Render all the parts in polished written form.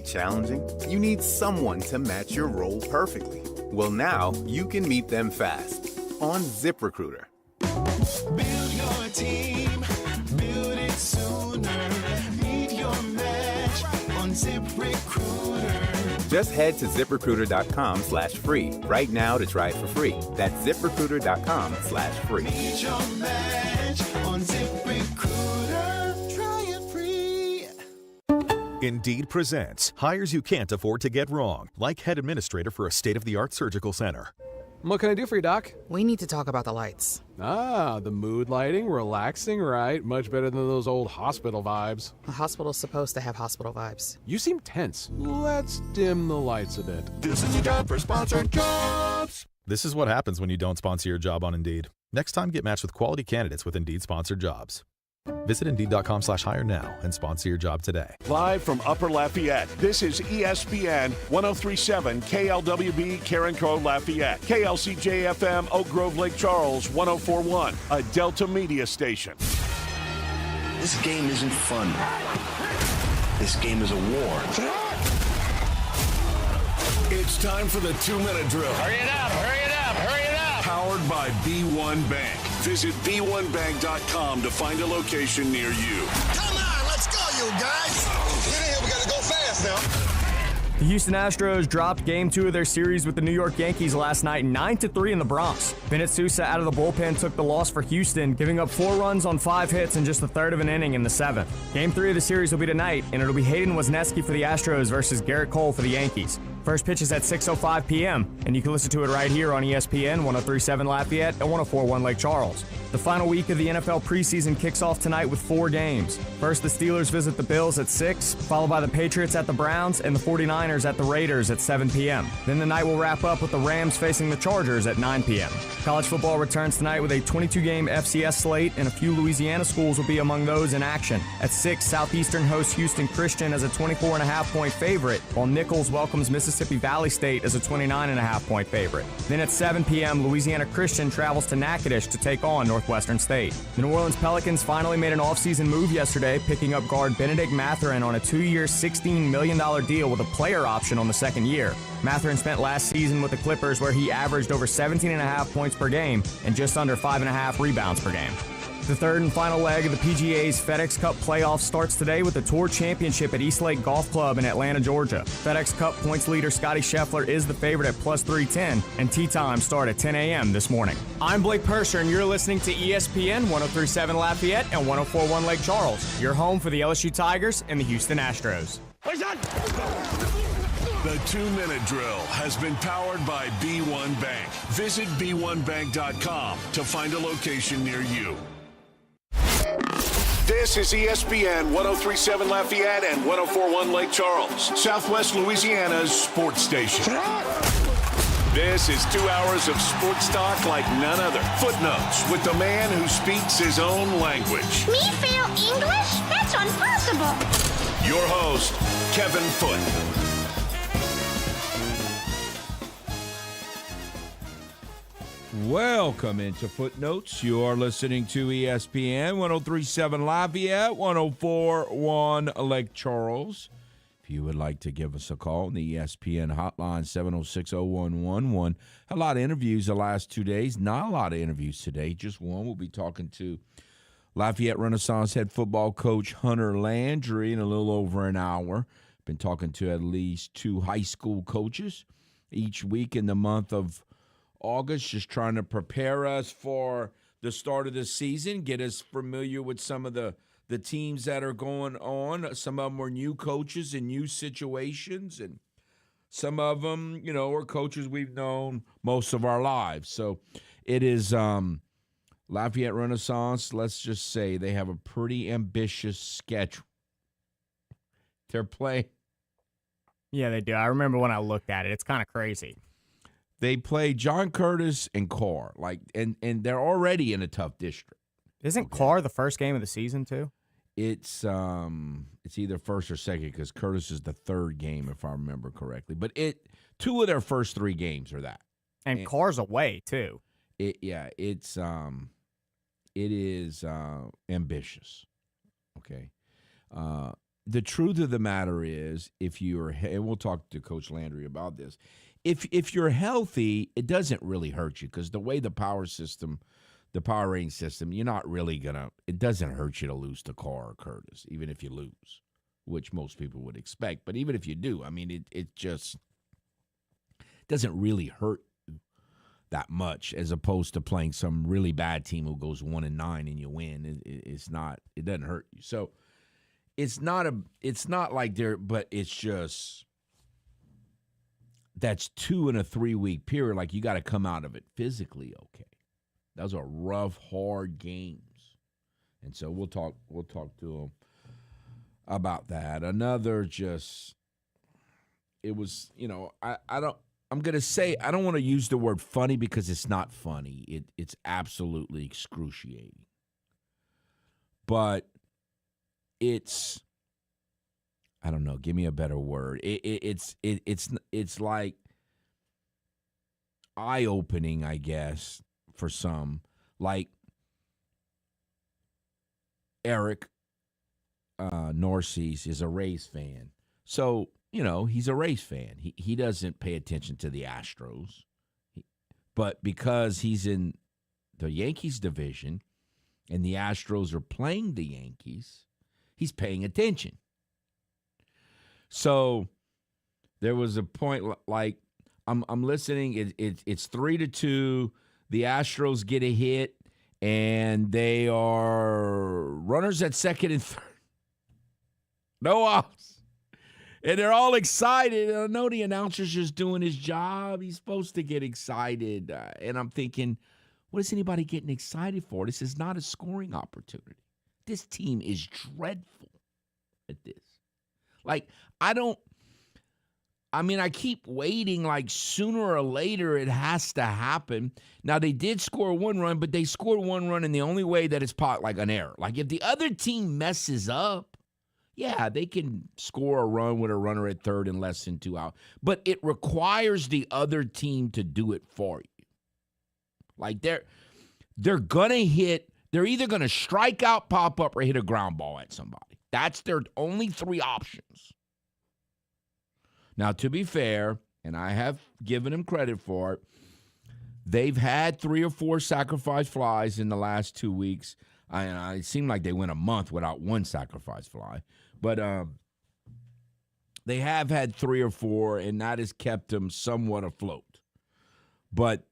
challenging? You need someone to match your role perfectly. Well, now you can meet them fast on ZipRecruiter. Build your team, build it sooner. Meet your match on ZipRecruiter. Just head to ZipRecruiter.com/free right now to try it for free. That's ZipRecruiter.com/free. Meet your match on ZipRecruiter. Try it free. Indeed presents hires you can't afford to get wrong, like head administrator for a state-of-the-art surgical center. What can I do for you, Doc? We need to talk about the lights. Ah, the mood lighting, relaxing, right? Much better than those old hospital vibes. A hospital's supposed to have hospital vibes. You seem tense. Let's dim the lights a bit. This is your job for sponsored jobs. This is what happens when you don't sponsor your job on Indeed. Next time, get matched with quality candidates with Indeed-sponsored jobs. Visit Indeed.com/hire now and sponsor your job today. Live from Upper Lafayette, this is ESPN 1037 KLWB Karen Crow Lafayette, KLCJ-FM Oak Grove Lake Charles 1041, a Delta Media station. This game isn't fun. This game is a war. It's time for the 2-minute drill. Hurry it up, hurry it up, hurry it up! Powered by B1 Bank. Visit B1Bank.com to find a location near you. Come on, let's go, you guys. Get in here, we gotta go fast now. The Houston Astros dropped Game 2 of their series with the New York Yankees last night, 9-3 in the Bronx. Bennett Sousa out of the bullpen took the loss for Houston, giving up 4 runs on 5 hits in just a third of an inning in the 7th. Game 3 of the series will be tonight, and it'll be Hayden Wesneski for the Astros versus Garrett Cole for the Yankees. First pitch is at 6:05 p.m., and you can listen to it right here on ESPN 1037 Lafayette and 1041 Lake Charles. The final week of the NFL preseason kicks off tonight with 4 games. First, the Steelers visit the Bills at 6, followed by the Patriots at the Browns and the 49ers at the Raiders at 7 p.m. Then the night will wrap up with the Rams facing the Chargers at 9 p.m. College football returns tonight with a 22-game FCS slate, and a few Louisiana schools will be among those in action. At 6, Southeastern hosts Houston Christian as a 24.5-point favorite, while Nichols welcomes Mississippi Valley State as a 29.5-point favorite. Then at 7 p.m., Louisiana Christian travels to Natchitoches to take on Northwestern State. The New Orleans Pelicans finally made an offseason move yesterday, picking up guard Benedict Mathurin on a 2-year, $16 million deal with a player option on the second year. Mathurin spent last season with the Clippers, where he averaged over 17.5 points per game and just under 5.5 rebounds per game. The third and final leg of the PGA's FedEx Cup playoffs starts today with the Tour Championship at Eastlake Golf Club in Atlanta, Georgia. FedEx Cup points leader Scotty Scheffler is the favorite at plus 310, and tee times start at 10 a.m. this morning. I'm Blake Purser, and you're listening to ESPN 1037 Lafayette and 1041 Lake Charles, your home for the LSU Tigers and the Houston Astros. The 2-minute drill has been powered by B1 Bank. Visit B1Bank.com to find a location near you. This is ESPN 1037 Lafayette and 1041 Lake Charles, Southwest Louisiana's sports station. This is 2 hours of sports talk like none other. Footnotes with the man who speaks his own language. Me fail English? That's impossible. Your host, Kevin Foote. Welcome into Footnotes. You are listening to ESPN 1037 Lafayette, 1041 Lake Charles. If you would like to give us a call on the ESPN hotline, 706-0111. A lot of interviews the last 2 days. Not a lot of interviews today, just one. We'll be talking to Lafayette Renaissance head football coach Hunter Landry in a little over an hour. Been talking to at least 2 high school coaches each week in the month of August, just trying to prepare us for the start of the season, get us familiar with some of the teams that are going on. Some of them were new coaches in new situations, and some of them, are coaches we've known most of our lives. So it is Lafayette Renaissance. Let's just say they have a pretty ambitious schedule. They're playing. Yeah, they do. I remember when I looked at it. It's kind of crazy. They play John Curtis and Carr, and they're already in a tough district. Isn't Carr the first game of the season too? It's either first or second because Curtis is the third game, if I remember correctly. But 2 of their first 3 games are that. And Carr's away too. It is ambitious. Okay. the truth of the matter is, if you're, and we'll talk to Coach Landry about this, if you're healthy, it doesn't really hurt you because the way the power rating system, you're not really it doesn't hurt you to lose to Carr or Curtis, even if you lose, which most people would expect. But even if you do, I mean, it just doesn't really hurt you that much as opposed to playing some really bad team who goes 1-9 and you win. It doesn't hurt you. So it's not like but it's just, that's 2 in a 3-week period. Like, you got to come out of it physically okay. Those are rough, hard games, and so we'll talk to them about that. Another it was, I'm gonna say, I don't want to use the word funny because it's not funny. It's absolutely excruciating, but it's, I don't know. Give me a better word. It's like eye-opening, I guess, for some. Like Eric Norsees is a Rays fan, so he's a Rays fan. He doesn't pay attention to the Astros, but because he's in the Yankees division and the Astros are playing the Yankees, he's paying attention. So there was a point, like, I'm listening. It's 3-2. The Astros get a hit, and they are runners at second and third. No outs. And they're all excited. I know the announcer's just doing his job. He's supposed to get excited. And I'm thinking, what is anybody getting excited for? This is not a scoring opportunity. This team is dreadful at this. Like, I keep waiting, like, sooner or later it has to happen. Now, they did score 1 run, but they scored 1 run in the only way that it's like an error. Like, if the other team messes up, yeah, they can score a run with a runner at third and less than 2 out. But it requires the other team to do it for you. Like, they're going to hit, they're either going to strike out, pop up, or hit a ground ball at somebody. That's their only 3 options. Now, to be fair, and I have given them credit for it, they've had 3 or 4 sacrifice flies in the last 2 weeks. It seemed like they went a month without 1 sacrifice fly. But they have had 3 or 4, and that has kept them somewhat afloat. But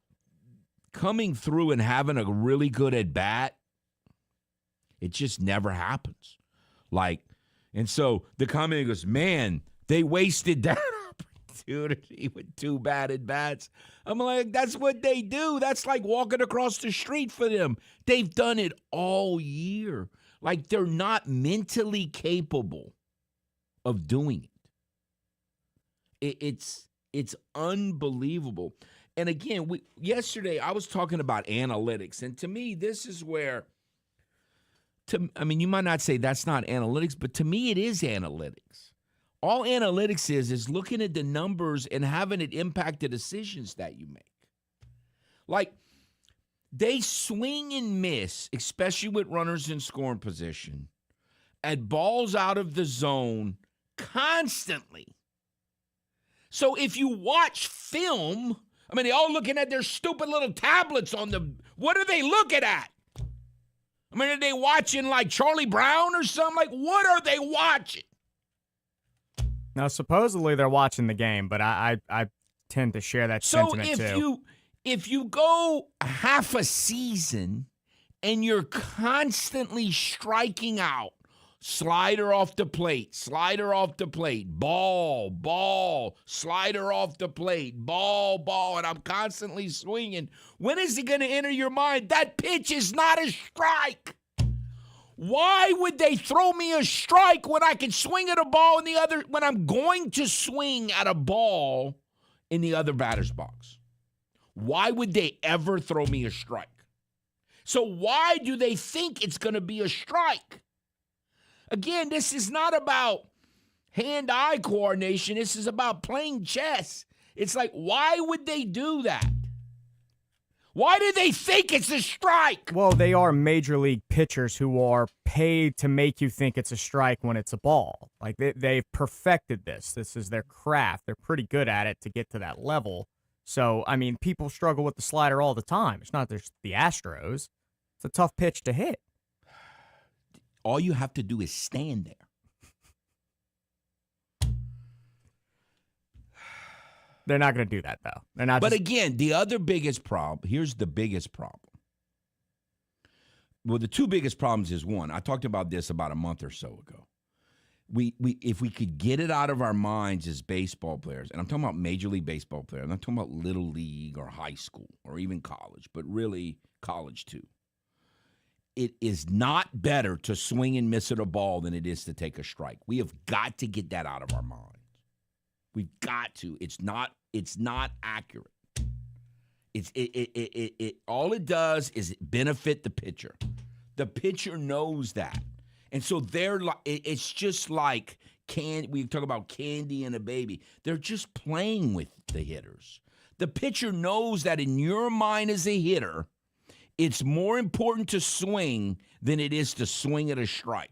coming through and having a really good at-bat, it just never happens. Like, and so the comment goes, man, they wasted that opportunity with 2 bad at-bats. I'm like, that's what they do. That's like walking across the street for them. They've done it all year. Like, they're not mentally capable of doing it. It's unbelievable. And again, yesterday I was talking about analytics, and to me, this is where, you might not say that's not analytics, but to me it is analytics. All analytics is looking at the numbers and having it impact the decisions that you make. Like, they swing and miss, especially with runners in scoring position, at balls out of the zone constantly. So if you watch film, they're all looking at their stupid little tablets on the, what are they looking at? Are they watching like Charlie Brown or something? Like, what are they watching? Now, supposedly they're watching the game, but I tend to share that sentiment too. So if you go half a season and you're constantly striking out, slider off the plate, ball, slider off the plate, ball, and I'm constantly swinging, when is it going to enter your mind that pitch is not a strike? Why would they throw me a strike when I can swing at a ball when I'm going to swing at a ball in the other batter's box? Why would they ever throw me a strike? So why do they think it's going to be a strike? Again, this is not about hand-eye coordination. This is about playing chess. It's like, why would they do that? Why do they think it's a strike? Well, they are major league pitchers who are paid to make you think it's a strike when it's a ball. Like, they've perfected this. This is their craft. They're pretty good at it to get to that level. So, I mean, people struggle with the slider all the time. It's not just the Astros. It's a tough pitch to hit. All you have to do is stand there. They're not going to do that, though. They're not. But again, the other biggest problem, here's the biggest problem. Well, the two biggest problems is one. I talked about this about a month or so ago. We if we could get it out of our minds as baseball players, and I'm talking about Major League Baseball players, I'm not talking about Little League or high school or even college, but really college too. It is not better to swing and miss at a ball than it is to take a strike. We have got to get that out of our minds. We've got to. It's not accurate. It all it does is benefit the pitcher. The pitcher knows that. And so it's just like we talk about candy and a baby. They're just playing with the hitters. The pitcher knows that in your mind as a hitter, it's more important to swing than it is to swing at a strike.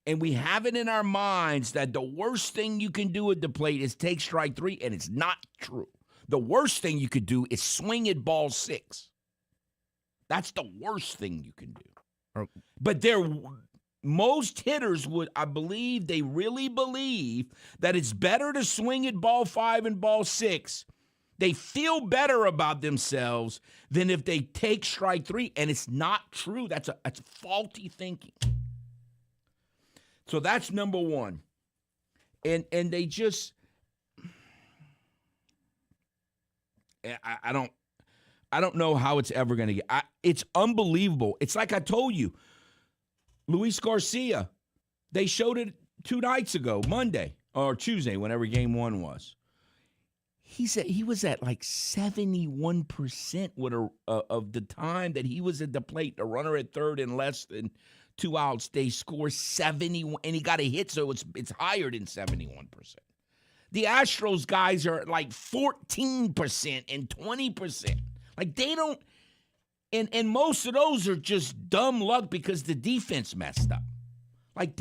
And we have it in our minds that the worst thing you can do at the plate is take strike 3, and it's not true. The worst thing you could do is swing at ball 6. That's the worst thing you can do. But most hitters they really believe that it's better to swing at ball 5 and ball 6. They feel better about themselves than if they take strike 3, and it's not true. That's faulty thinking. So that's number one. And they just I don't know how it's ever going to get. It's unbelievable. It's like I told you. Luis Garcia, they showed it 2 nights ago, Monday or Tuesday, whenever game 1 was. He was at like 71% of the time that he was at the plate, the runner at third in less than 2 outs, they score 71, and he got a hit, so it's higher than 71%. The Astros guys are like 14% and 20%. Like they don't, and most of those are just dumb luck because the defense messed up. Like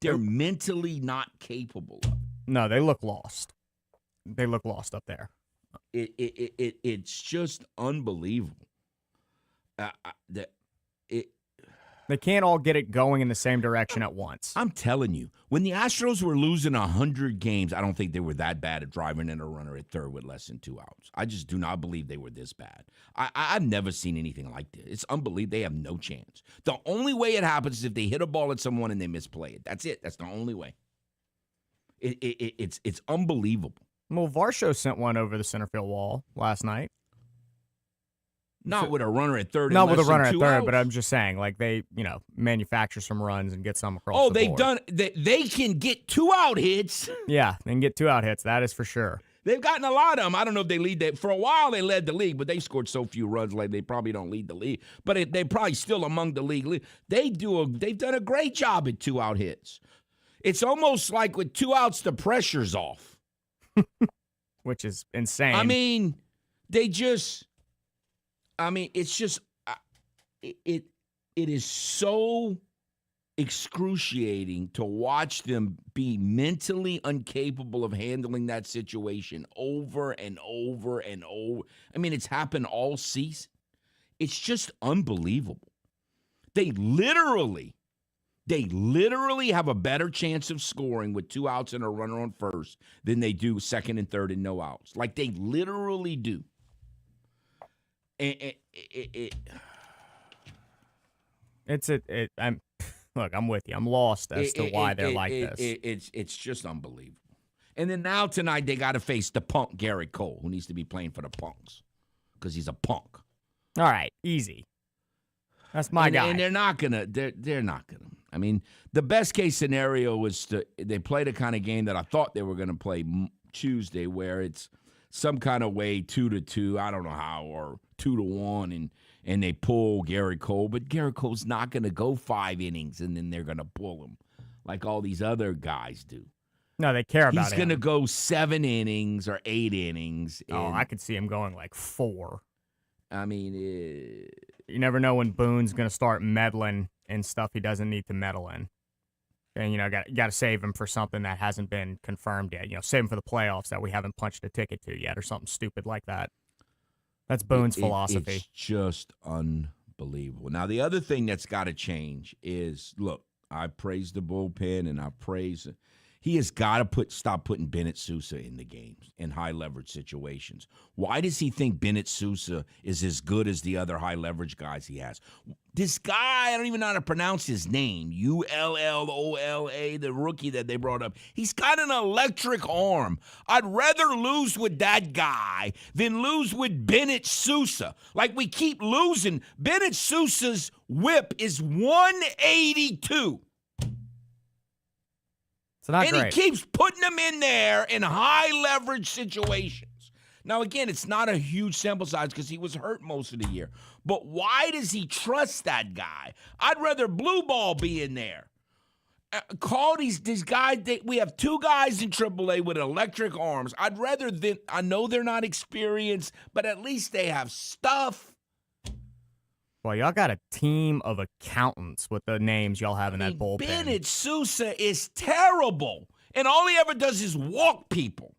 they're mentally not capable of it. No, they look lost. They look lost up there. It's just unbelievable. They can't all get it going in the same direction at once. I'm telling you, when the Astros were losing 100 games, I don't think they were that bad at driving in a runner at third with less than 2 outs. I just do not believe they were this bad. I've never seen anything like this. It's unbelievable. They have no chance. The only way it happens is if they hit a ball at someone and they misplay it. That's it. That's the only way. It's unbelievable. Well, Varsho sent one over the center field wall last night. Not with a runner at third. Not with a runner at third, outs. but I'm just saying, like they, manufacture some runs and get some across. Oh, the they've board. done. They can get 2-out hits. Yeah, they can get 2-out hits. That is for sure. They've gotten a lot of them. I don't know if they lead that. For a while, they led the league, but they scored so few runs, like they probably don't lead the league. But they're probably still among the league. They've done a great job at 2-out hits. It's almost like with 2 outs, the pressure's off, which is insane. I mean, it's just it is so excruciating to watch them be mentally incapable of handling that situation over and over and over. I mean, it's happened all season. It's just unbelievable. They literally have a better chance of scoring with 2 outs and a runner on first than they do second and third and no outs. Like they literally do. I'm with you. I'm lost as to why they're like this. It's just unbelievable. And then now tonight they got to face the punk Garrett Cole, who needs to be playing for the Punks because he's a punk. All right, easy. That's my guy. And they're not gonna. They're not gonna. I mean, the best case scenario was they play the kind of game that I thought they were gonna play Tuesday, where it's some kind of way 2-2. I don't know how, or 2-1, and they pull Garrett Cole, but Garrett Cole's not gonna go 5 innings and then they're gonna pull him like all these other guys do. No, they care about He's him. going to go 7 innings or 8 innings. Oh, I could see him going like 4. I mean, you never know when Boone's going to start meddling in stuff he doesn't need to meddle in. And, you got to save him for something that hasn't been confirmed yet. Save him for the playoffs that we haven't punched a ticket to yet or something stupid like that. That's Boone's philosophy. It's just unbelievable. Now, the other thing that's got to change is, look, I praise the bullpen and I praise – he has got to stop putting Bennett Sousa in the games in high-leverage situations. Why does he think Bennett Sousa is as good as the other high-leverage guys he has? This guy, I don't even know how to pronounce his name, Ullola, the rookie that they brought up. He's got an electric arm. I'd rather lose with that guy than lose with Bennett Sousa. Like we keep losing. Bennett Sousa's whip is 182. And he keeps putting them in there in high-leverage situations. Now, again, it's not a huge sample size because he was hurt most of the year. But why does he trust that guy? I'd rather Blue Ball be in there. Call these guys. We have 2 guys in AAA with electric arms. I'd rather than – I know they're not experienced, but at least they have stuff. Well, y'all got a team of accountants with the names y'all have in that bullpen. Bennett Sousa is terrible, and all he ever does is walk people.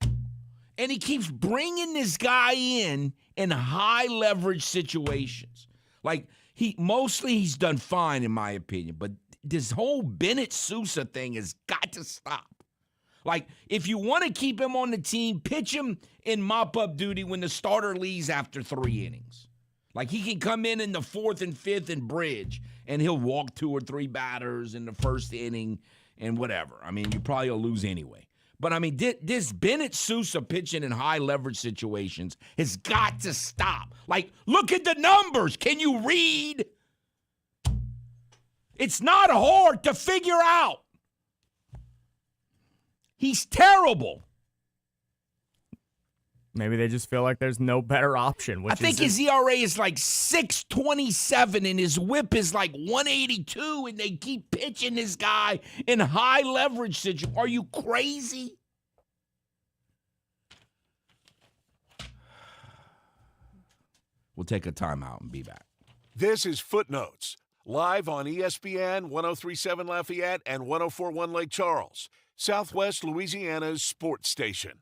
And he keeps bringing this guy in high-leverage situations. Like, he's done fine, in my opinion, but this whole Bennett Sousa thing has got to stop. Like, if you want to keep him on the team, pitch him in mop-up duty when the starter leaves after 3 innings. Like, he can come in the 4th and 5th and bridge, and he'll walk 2 or 3 batters in the first inning and whatever. I mean, you probably will lose anyway. But, I mean, this Bennett Sousa pitching in high-leverage situations has got to stop. Like, look at the numbers. Can you read? It's not hard to figure out. He's terrible. Maybe they just feel like there's no better option. I think his ERA is like 6.27 and his whip is like 182, and they keep pitching this guy in high leverage situations. Are you crazy? We'll take a timeout and be back. This is Footnotes, live on ESPN 103.7 Lafayette and 104.1 Lake Charles, Southwest Louisiana's sports station.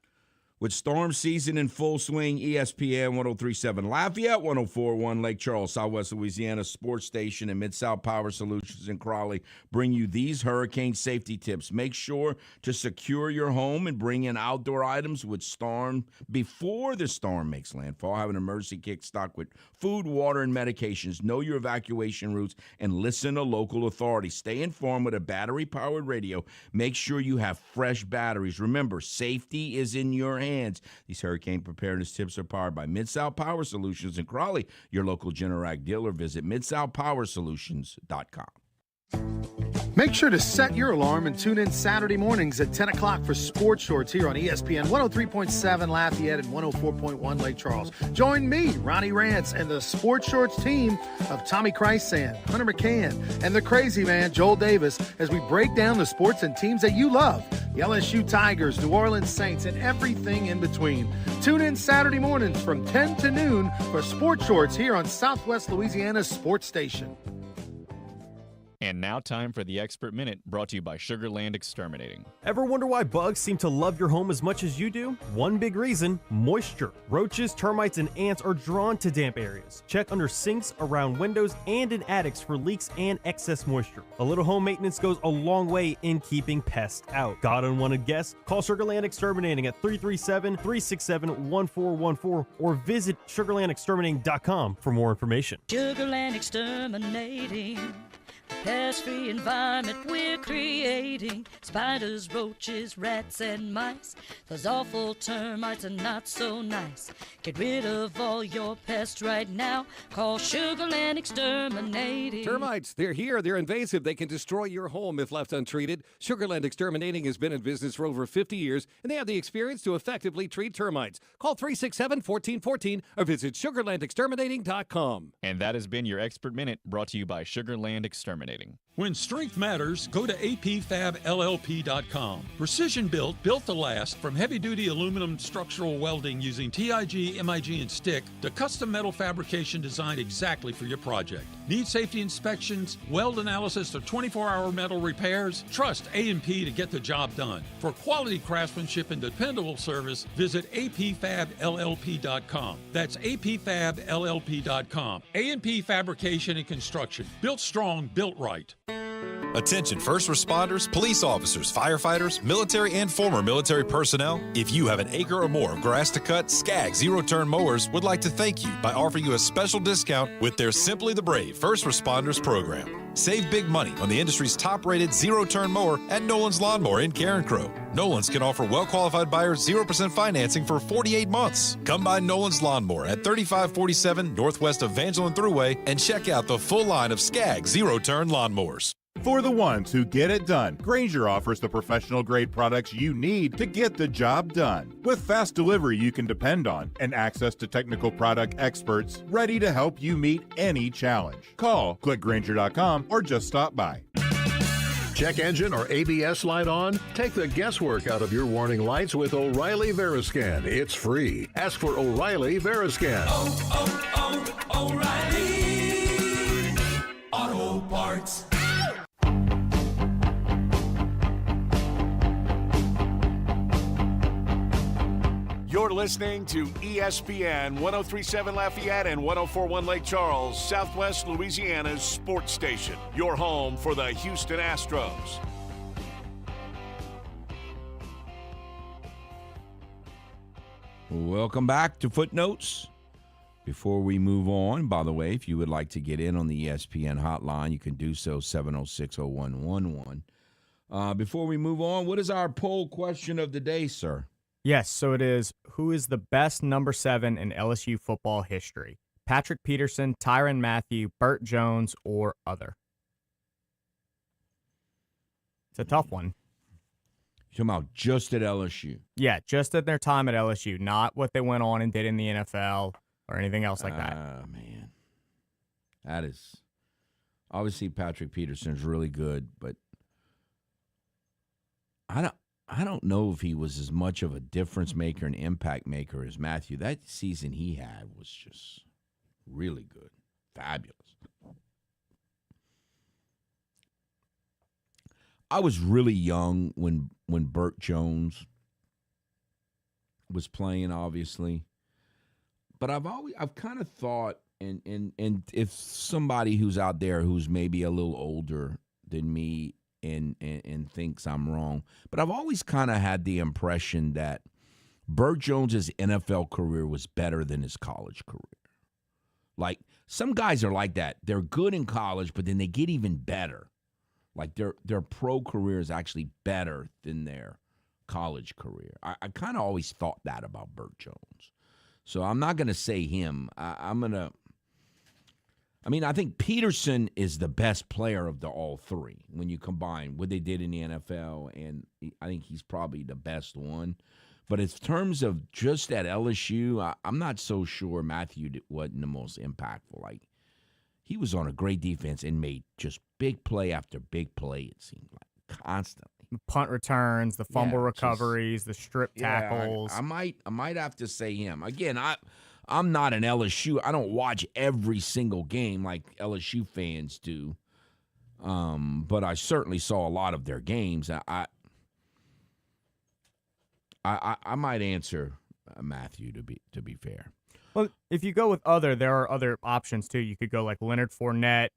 With storm season in full swing, ESPN 103.7 Lafayette, 104.1 Lake Charles, Southwest Louisiana sports station, and Mid-South Power Solutions in Crawley bring you these hurricane safety tips. Make sure to secure your home and bring in outdoor items with storm before the storm makes landfall. Have an emergency kit stocked with food, water, and medications. Know your evacuation routes and listen to local authorities. Stay informed with a battery-powered radio. Make sure you have fresh batteries. Remember, safety is in your hands. These hurricane preparedness tips are powered by Mid-South Power Solutions in Crawley, your local Generac dealer. Visit midsouthpowersolutions.com. Make sure to set your alarm and tune in Saturday mornings at 10 o'clock for Sports Shorts here on ESPN 103.7 Lafayette and 104.1 Lake Charles. Join me, Ronnie Rance, and the Sports Shorts team of Tommy Christsan, Hunter McCann, and the crazy man, Joel Davis, as we break down the sports and teams that you love. The LSU Tigers, New Orleans Saints, and everything in between. Tune in Saturday mornings from 10 to noon for Sports Shorts here on Southwest Louisiana's sports station. And now time for the Expert Minute, brought to you by Sugarland Exterminating. Ever wonder why bugs seem to love your home as much as you do? One big reason, moisture. Roaches, termites, and ants are drawn to damp areas. Check under sinks, around windows, and in attics for leaks and excess moisture. A little home maintenance goes a long way in keeping pests out. Got unwanted guests? Call Sugarland Exterminating at 337-367-1414 or visit sugarlandexterminating.com for more information. Sugarland Exterminating. Pest-free environment we're creating. Spiders, roaches, rats, and mice. Those awful termites are not so nice. Get rid of all your pests right now. Call Sugarland Exterminating. Termites, they're here. They're invasive. They can destroy your home if left untreated. Sugarland Exterminating has been in business for over 50 years, and they have the experience to effectively treat termites. Call 367-1414 or visit sugarlandexterminating.com. And that has been your Expert Minute, brought to you by Sugarland Exterminating. When strength matters, go to apfabllp.com. Precision built to last, from heavy-duty aluminum structural welding using TIG, MIG, and stick to custom metal fabrication designed exactly for your project. Need safety inspections, weld analysis, or 24-hour metal repairs? Trust A&P to get the job done. For quality craftsmanship and dependable service, visit apfabllp.com. That's apfabllp.com. A&P Fabrication and Construction. Built strong, built right. Attention first responders, police officers, firefighters, military and former military personnel. If you have an acre or more of grass to cut, Skag Zero-Turn Mowers would like to thank you by offering you a special discount with their Simply the Brave First Responders program. Save big money on the industry's top-rated zero-turn mower at Nolan's Lawnmower in Carencro. Nolan's can offer well-qualified buyers 0% financing for 48 months. Come by Nolan's Lawnmower at 3547 Northwest Evangeline Thruway and check out the full line of Skag zero-turn lawnmowers. For the ones who get it done, Grainger offers the professional-grade products you need to get the job done. With fast delivery you can depend on and access to technical product experts ready to help you meet any challenge. Call, click Grainger.com, or just stop by. Check engine or ABS light on? Take the guesswork out of your warning lights with O'Reilly Veriscan. It's free. Ask for O'Reilly Veriscan. O'Reilly Auto Parts. You're listening to ESPN 1037 Lafayette and 1041 Lake Charles, Southwest Louisiana's sports station. Your home for the Houston Astros. Welcome back to Footnotes. Before we move on, by the way, if you would like to get in on the ESPN hotline, you can do so, 706-0111. Before we move on, what is our poll question of the day, sir? Yes, so it is, who is the best number 7 in LSU football history? Patrick Peterson, Tyrann Mathieu, Burt Jones, or other? It's a tough one. You're talking about just at LSU? Yeah, just at their time at LSU, not what they went on and did in the NFL or anything else like that. Man. That is... Obviously, Patrick Peterson's really good, but I don't know if he was as much of a difference maker and impact maker as Mathieu. That season he had was just really good. Fabulous. I was really young when Burt Jones was playing, obviously. But I've kind of thought, and if somebody who's out there who's maybe a little older than me and thinks I'm wrong, but I've always kind of had the impression that Burt Jones's NFL career was better than his college career. Like, some guys are like that. They're good in college, but then they get even better. Like, their pro career is actually better than their college career. I kind of always thought that about Burt Jones. So I'm not going to say him. I think Peterson is the best player of the all three when you combine what they did in the NFL, and I think he's probably the best one. But in terms of just at LSU, I'm not so sure Mathieu wasn't the most impactful. Like, he was on a great defense and made just big play after big play, it seemed like, constantly. Punt returns, the fumble recoveries, the strip tackles. I might have to say him. Again, I'm not an LSU. I don't watch every single game like LSU fans do. But I certainly saw a lot of their games. I might answer Mathieu to be fair. Well, if you go with other, there are other options too. You could go like Leonard Fournette,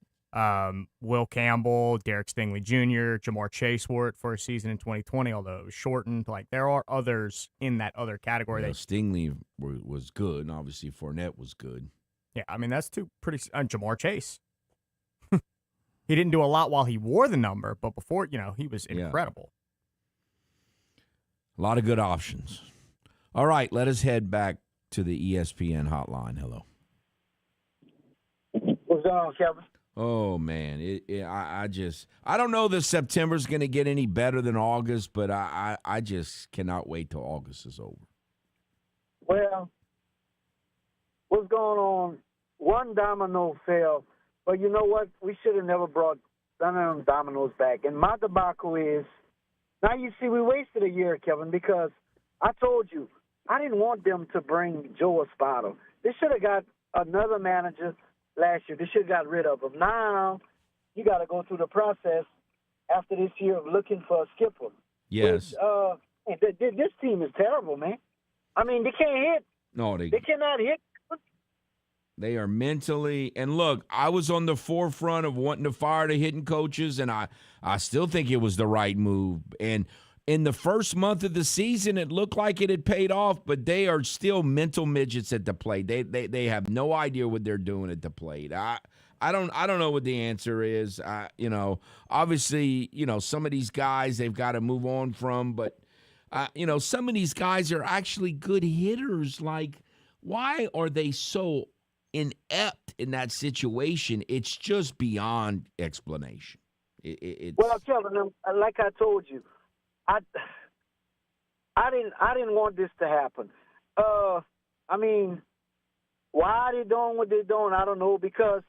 Will Campbell, Derek Stingley Jr., Jamar Chase wore it for a season in 2020, although it was shortened. Like, there are others in that other category. Stingley was good, and obviously Fournette was good. Yeah, I mean, that's two pretty... Jamar Chase. He didn't do a lot while he wore the number, but before, he was incredible. A lot of good options. All right, let us head back to the ESPN hotline. Hello. What's going on, Kevin? Oh, man. I don't know that September's going to get any better than August, but I just cannot wait till August is over. Well, what's going on? One domino fell, but you know what? We should have never brought none of them dominoes back. And my debacle is, now you see, we wasted a year, Kevin, because I told you, I didn't want them to bring Joe Espada. They should have got another manager last year. They should have got rid of him. Now, you got to go through the process after this year of looking for a skipper. Yes. This team is terrible, man. I mean, they can't hit. No, They cannot hit. They are mentally, and look, I was on the forefront of wanting to fire the hitting coaches, and I still think it was the right move. And in the first month of the season, it looked like it had paid off, but they are still mental midgets at the plate. They have no idea what they're doing at the plate. I don't know what the answer is. Obviously, some of these guys they've got to move on from, but some of these guys are actually good hitters. Like, why are they so inept in that situation? It's just beyond explanation. Well, Kevin, like I told you, I didn't want this to happen. I mean, why are they doing what they're doing? I don't know, because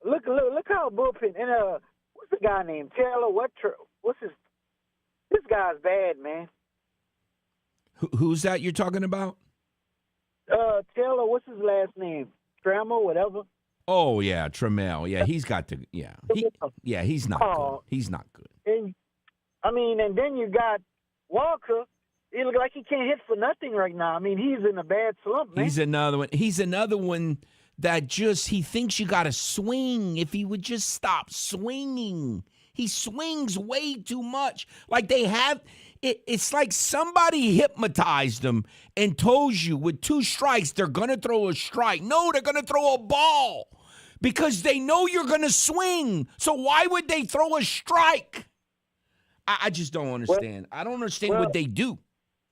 look how bullpen and what's the guy named Taylor? What's his? This guy's bad, man. Who's that you're talking about? Taylor. What's his last name? Trammell, whatever. Oh yeah, Trammell. Yeah, he's got to. Yeah, he's not good. He's not good. And then you got Walker. It looks like he can't hit for nothing right now. I mean, he's in a bad slump, man. He's another one that he thinks you got to swing. If he would just stop swinging. He swings way too much. Like it's like somebody hypnotized him and told you with 2 strikes they're going to throw a strike. No, they're going to throw a ball because they know you're going to swing. So why would they throw a strike? I just don't understand. I don't understand what they do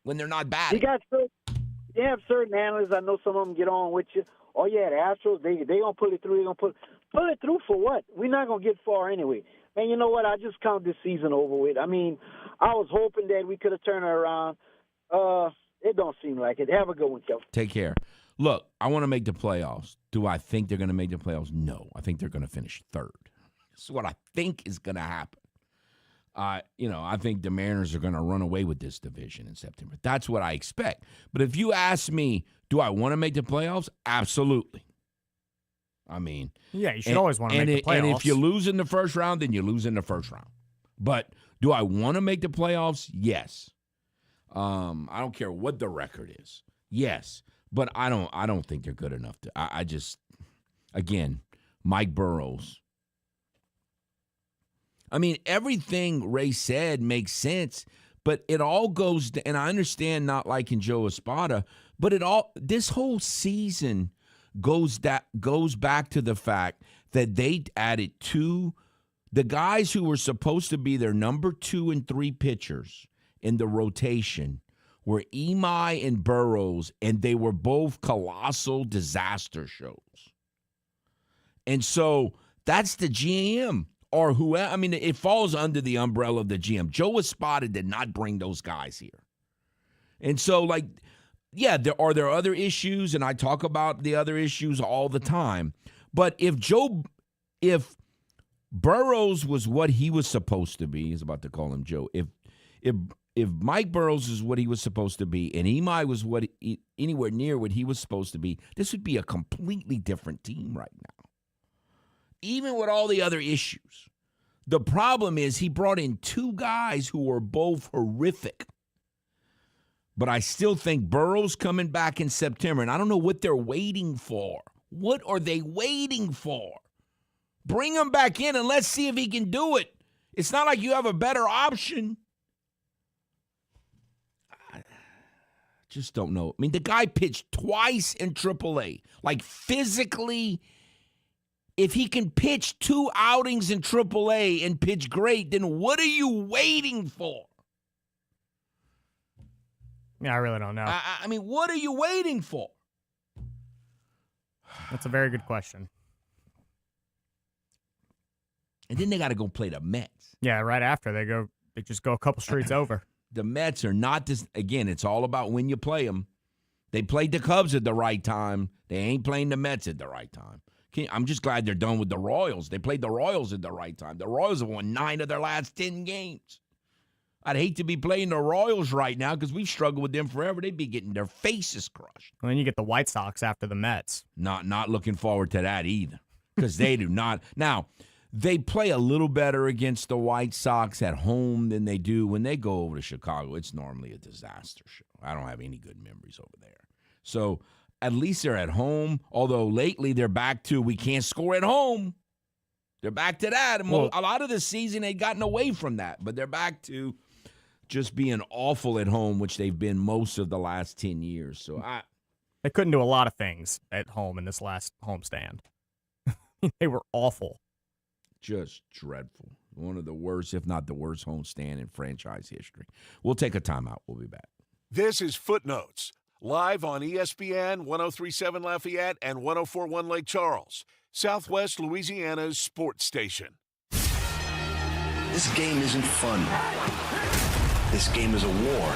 when they're not batting. You have certain analysts. I know some of them get on with you. Oh, yeah, the Astros, they going to pull it through. They're going to pull it through for what? We're not going to get far anyway. And you know what? I just count this season over with. I mean, I was hoping that we could have turned it around. It don't seem like it. Have a good one, Kevin. Take care. Look, I want to make the playoffs. Do I think they're going to make the playoffs? No. I think they're going to finish 3rd. This is what I think is going to happen. I think the Mariners are going to run away with this division in September. That's what I expect. But if you ask me, do I want to make the playoffs? Absolutely. I mean, yeah, you should always want to make the playoffs. And if you lose in the first round, then you lose in the first round. But do I want to make the playoffs? Yes. I don't care what the record is. Yes, but I don't think they're good enough to. I just, again, Mike Burrows. I mean, everything Ray said makes sense, but it all goes. And I understand not liking Joe Espada, but this whole season goes back to the fact that they added the guys who were supposed to be their number 2 and 3 pitchers in the rotation were Imai and Burrows, and they were both colossal disaster shows. And so that's the GM or whoever. I mean, it falls under the umbrella of the GM. Joe Espada did not bring those guys here. And so, yeah, there are other issues, and I talk about the other issues all the time. But if Burrows was what he was supposed to be, he's about to call him Joe. If Mike Burrows is what he was supposed to be, and Imai was anywhere near what he was supposed to be, this would be a completely different team right now. Even with all the other issues. The problem is he brought in 2 guys who were both horrific. But I still think Burrow's coming back in September, and I don't know what they're waiting for. What are they waiting for? Bring him back in and let's see if he can do it. It's not like you have a better option. I just don't know. I mean, the guy pitched twice in AAA. Like, physically, if he can pitch 2 outings in AAA and pitch great, then what are you waiting for? Yeah, I really don't know. I mean, what are you waiting for? That's a very good question. And then they got to go play the Mets. Yeah, right after they just go a couple streets over. The Mets are not this. Again, it's all about when you play them. They played the Cubs at the right time. They ain't playing the Mets at the right time. I'm just glad they're done with the Royals. They played the Royals at the right time. The Royals have won 9 of their last 10 games. I'd hate to be playing the Royals right now because we've struggled with them forever. They'd be getting their faces crushed. And then you get the White Sox after the Mets. Not looking forward to that either because they do not. Now, they play a little better against the White Sox at home than they do when they go over to Chicago. It's normally a disaster show. I don't have any good memories over there. So at least they're at home, although lately they're back to we can't score at home. They're back to that. And a lot of the season they've gotten away from that, but they're back to just being awful at home, which they've been most of the last 10 years. So they couldn't do a lot of things at home in this last homestand. They were awful. Just dreadful. One of the worst, if not the worst, homestand in franchise history. We'll take a timeout. We'll be back. This is Footnotes, live on ESPN 103.7 Lafayette and 104.1 Lake Charles, Southwest Louisiana's sports station. This game isn't fun. This game is a war.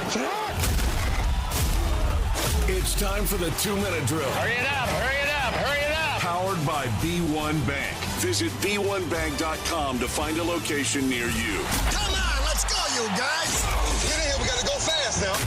It's time for the 2-minute drill. Hurry it up, hurry it up, hurry it up. Powered by B1 Bank. Visit B1Bank.com to find a location near you. Come on, let's go, you guys. Get in here, we gotta go fast now.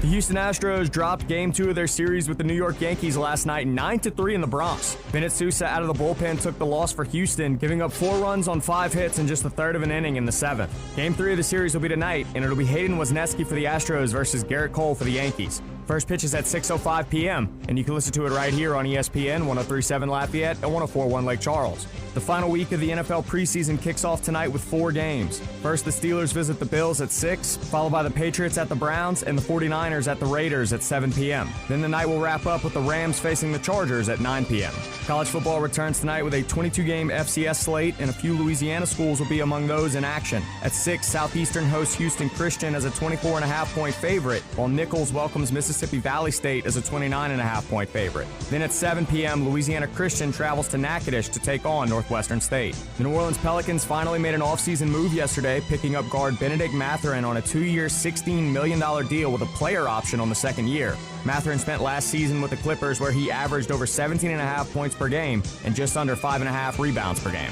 The Houston Astros dropped Game 2 of their series with the New York Yankees last night 9-3 in the Bronx. Bennett Sousa out of the bullpen took the loss for Houston, giving up 4 runs on 5 hits in just the third of an inning in the 7th. Game 3 of the series will be tonight, and it'll be Hayden Wesneski for the Astros versus Garrett Cole for the Yankees. First pitch is at 6:05 p.m., and you can listen to it right here on ESPN 103.7 Lafayette and 104.1 Lake Charles. The final week of the NFL preseason kicks off tonight with 4 games. First, the Steelers visit the Bills at 6, followed by the Patriots at the Browns and the 49ers at the Raiders at 7 p.m. Then the night will wrap up with the Rams facing the Chargers at 9 p.m. College football returns tonight with a 22-game FCS slate, and a few Louisiana schools will be among those in action. At 6, Southeastern hosts Houston Christian as a 24.5-point favorite, while Nichols welcomes Mississippi Valley State as a 29.5-point favorite. Then at 7 p.m., Louisiana Christian travels to Natchitoches to take on Northwestern State. The New Orleans Pelicans finally made an offseason move yesterday, picking up guard Benedict Mathurin on a 2-year, $16 million deal with a player option on the second year. Mathurin spent last season with the Clippers, where he averaged over 17.5 points per game and just under 5.5 rebounds per game.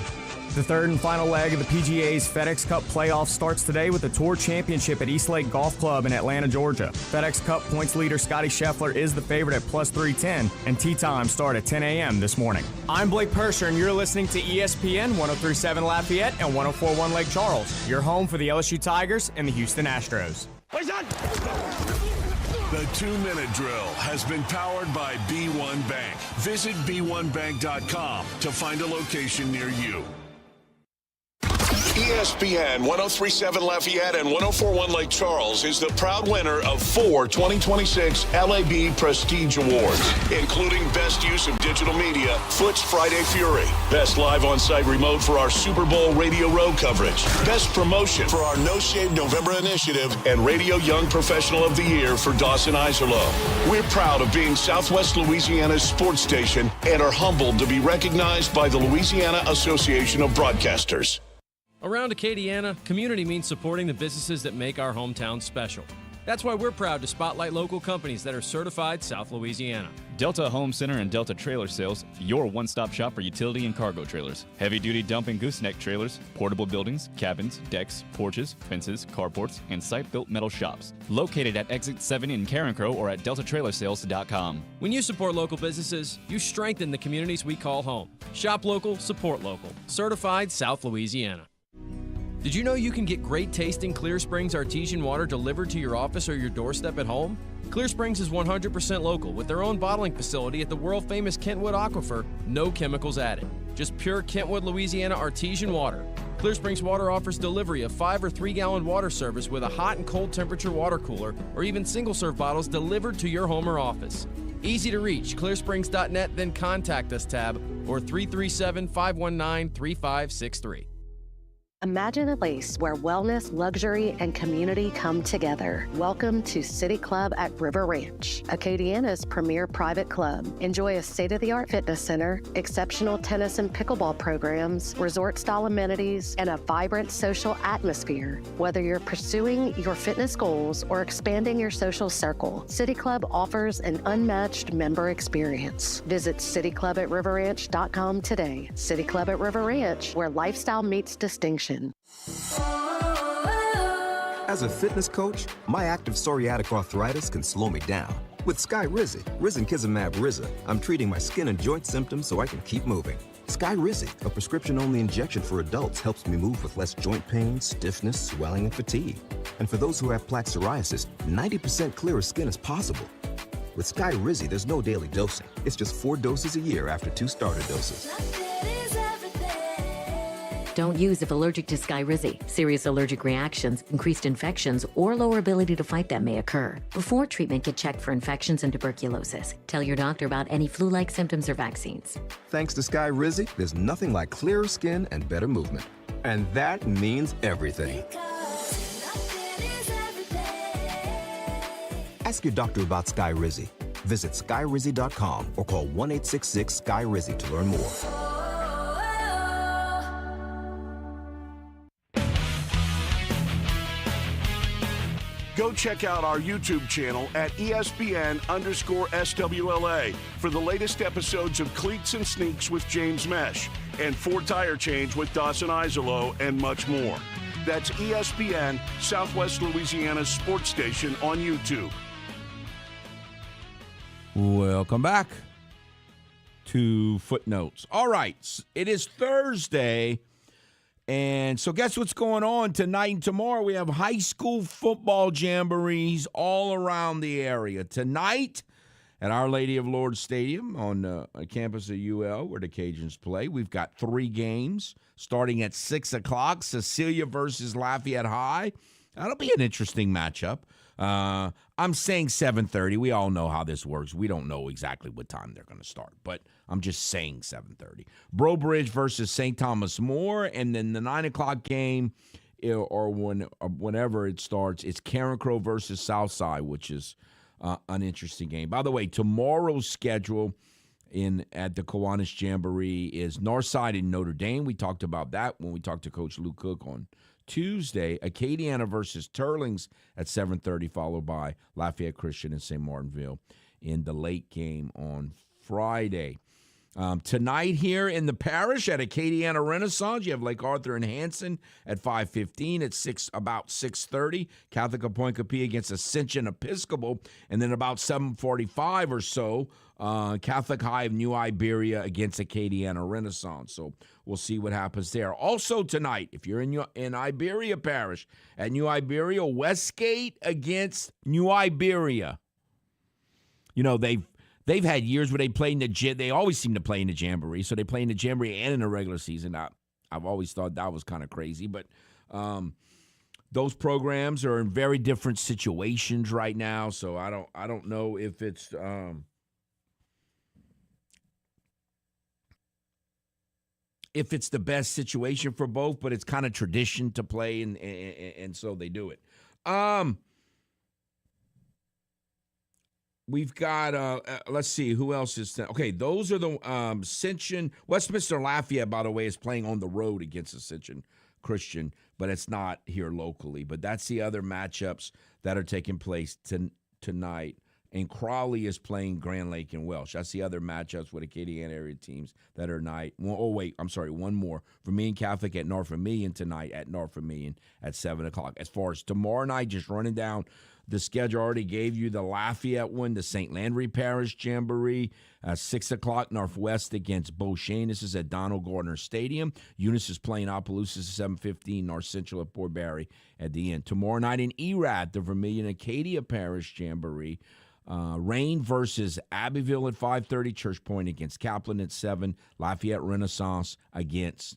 The third and final leg of the PGA's FedEx Cup playoffs starts today with the Tour Championship at Eastlake Golf Club in Atlanta, Georgia. FedEx Cup points leader Scotty Scheffler is the favorite at plus 310, and tee times start at 10 a.m. this morning. I'm Blake Persher, and you're listening to ESPN 103.7 Lafayette and 104.1 Lake Charles, your home for the LSU Tigers and the Houston Astros. The 2-minute drill has been powered by B1 Bank. Visit B1Bank.com to find a location near you. ESPN 103.7 Lafayette and 104.1 Lake Charles is the proud winner of 4 2026 LAB Prestige Awards, including Best Use of Digital Media, Foot's Friday Fury, Best Live On-Site Remote for our Super Bowl Radio Row coverage, Best Promotion for our No Shave November initiative, and Radio Young Professional of the Year for Dawson Iserloh. We're proud of being Southwest Louisiana's sports station and are humbled to be recognized by the Louisiana Association of Broadcasters. Around Acadiana, community means supporting the businesses that make our hometown special. That's why we're proud to spotlight local companies that are certified South Louisiana. Delta Home Center and Delta Trailer Sales, your one-stop shop for utility and cargo trailers. Heavy-duty dump and gooseneck trailers, portable buildings, cabins, decks, porches, fences, carports, and site-built metal shops. Located at Exit 7 in Carencro or at DeltaTrailersales.com. When you support local businesses, you strengthen the communities we call home. Shop local, support local. Certified South Louisiana. Did you know you can get great tasting Clear Springs artesian water delivered to your office or your doorstep at home? Clear Springs is 100% local with their own bottling facility at the world-famous Kentwood Aquifer, no chemicals added. Just pure Kentwood, Louisiana artesian water. Clear Springs Water offers delivery of 5 or 3-gallon water service with a hot and cold temperature water cooler or even single-serve bottles delivered to your home or office. Easy to reach, clearsprings.net, then contact us tab or 337-519-3563. Imagine a place where wellness, luxury, and community come together. Welcome to City Club at River Ranch, Acadiana's premier private club. Enjoy a state-of-the-art fitness center, exceptional tennis and pickleball programs, resort-style amenities, and a vibrant social atmosphere. Whether you're pursuing your fitness goals or expanding your social circle, City Club offers an unmatched member experience. Visit cityclubatriverranch.com today. City Club at River Ranch, where lifestyle meets distinction. As a fitness coach, my active psoriatic arthritis can slow me down. With Skyrizi, risankizumab Riza, I'm treating my skin and joint symptoms so I can keep moving. Skyrizi, a prescription-only injection for adults, helps me move with less joint pain, stiffness, swelling, and fatigue. And for those who have plaque psoriasis, 90% clearer skin is possible. With Skyrizi, there's no daily dosing. It's just 4 doses a year after 2 starter doses. Don't use if allergic to Skyrizi. Serious allergic reactions, increased infections, or lower ability to fight them may occur. Before treatment, get checked for infections and tuberculosis. Tell your doctor about any flu-like symptoms or vaccines. Thanks to Skyrizi, there's nothing like clearer skin and better movement. And that means everything. Ask your doctor about Skyrizi. Visit skyrizi.com or call 1-866-SKY-RIZI to learn more. Go check out our YouTube channel at ESPN_SWLA for the latest episodes of Cleats and Sneaks with James Mesh and 4 Tire Change with Dawson Izolo and much more. That's ESPN, Southwest Louisiana's sports station on YouTube. Welcome back to Footnotes. All right, it is Thursday. And so guess what's going on tonight and tomorrow? We have high school football jamborees all around the area. Tonight at Our Lady of Lourdes Stadium on a campus of UL where the Cajuns play, we've got 3 games starting at 6 o'clock. Cecilia versus Lafayette High. That'll be an interesting matchup. I'm saying 7:30. We all know how this works. We don't know exactly what time they're going to start, but I'm just saying 7:30. Brobridge versus St. Thomas More, and then the 9 o'clock game, whenever it starts, it's Carencro versus Southside, which is an interesting game. By the way, tomorrow's schedule at the Kiwanis Jamboree is Northside and Notre Dame. We talked about that when we talked to Coach Lou Cook on Tuesday. Acadiana versus Turlings at 7:30, followed by Lafayette Christian and St. Martinville in the late game on Friday. Tonight here in the parish at Acadiana Renaissance, you have Lake Arthur and Hanson at 5:15. At about 6:30, Catholic Appoincopee against Ascension Episcopal, and then about 7:45 or so, Catholic High of New Iberia against Acadiana Renaissance. So we'll see what happens there. Also tonight, if you're in Iberia Parish, at New Iberia, Westgate against New Iberia. You know, they've had years where they play in the they always seem to play in the Jamboree, so they play in the Jamboree and in the regular season. I've always thought that was kind of crazy, but those programs are in very different situations right now, so I don't know if it's the best situation for both, but it's kind of tradition to play, and so they do it. We've got, let's see, who else is – okay, those are the Ascension – Westminster Lafayette, by the way, is playing on the road against Ascension Christian, but it's not here locally. But that's the other matchups that are taking place tonight. And Crawley is playing Grand Lake and Welsh. That's the other matchups with Acadiana area teams that are night. One more. Vermilion Catholic at North Vermilion tonight at North Vermilion at 7 o'clock. As far as tomorrow night, just running down the schedule, already gave you the Lafayette one, the St. Landry Parish Jamboree, 6 o'clock Northwest against Beauchene. This is at Donald Gardner Stadium. Eunice is playing Opelousas at 7:15, North Central at Port Barry at the end. Tomorrow night in Erath, the Vermilion Acadia Parish Jamboree. Rain versus Abbeville at 5:30, Church Point against Kaplan at 7, Lafayette Renaissance against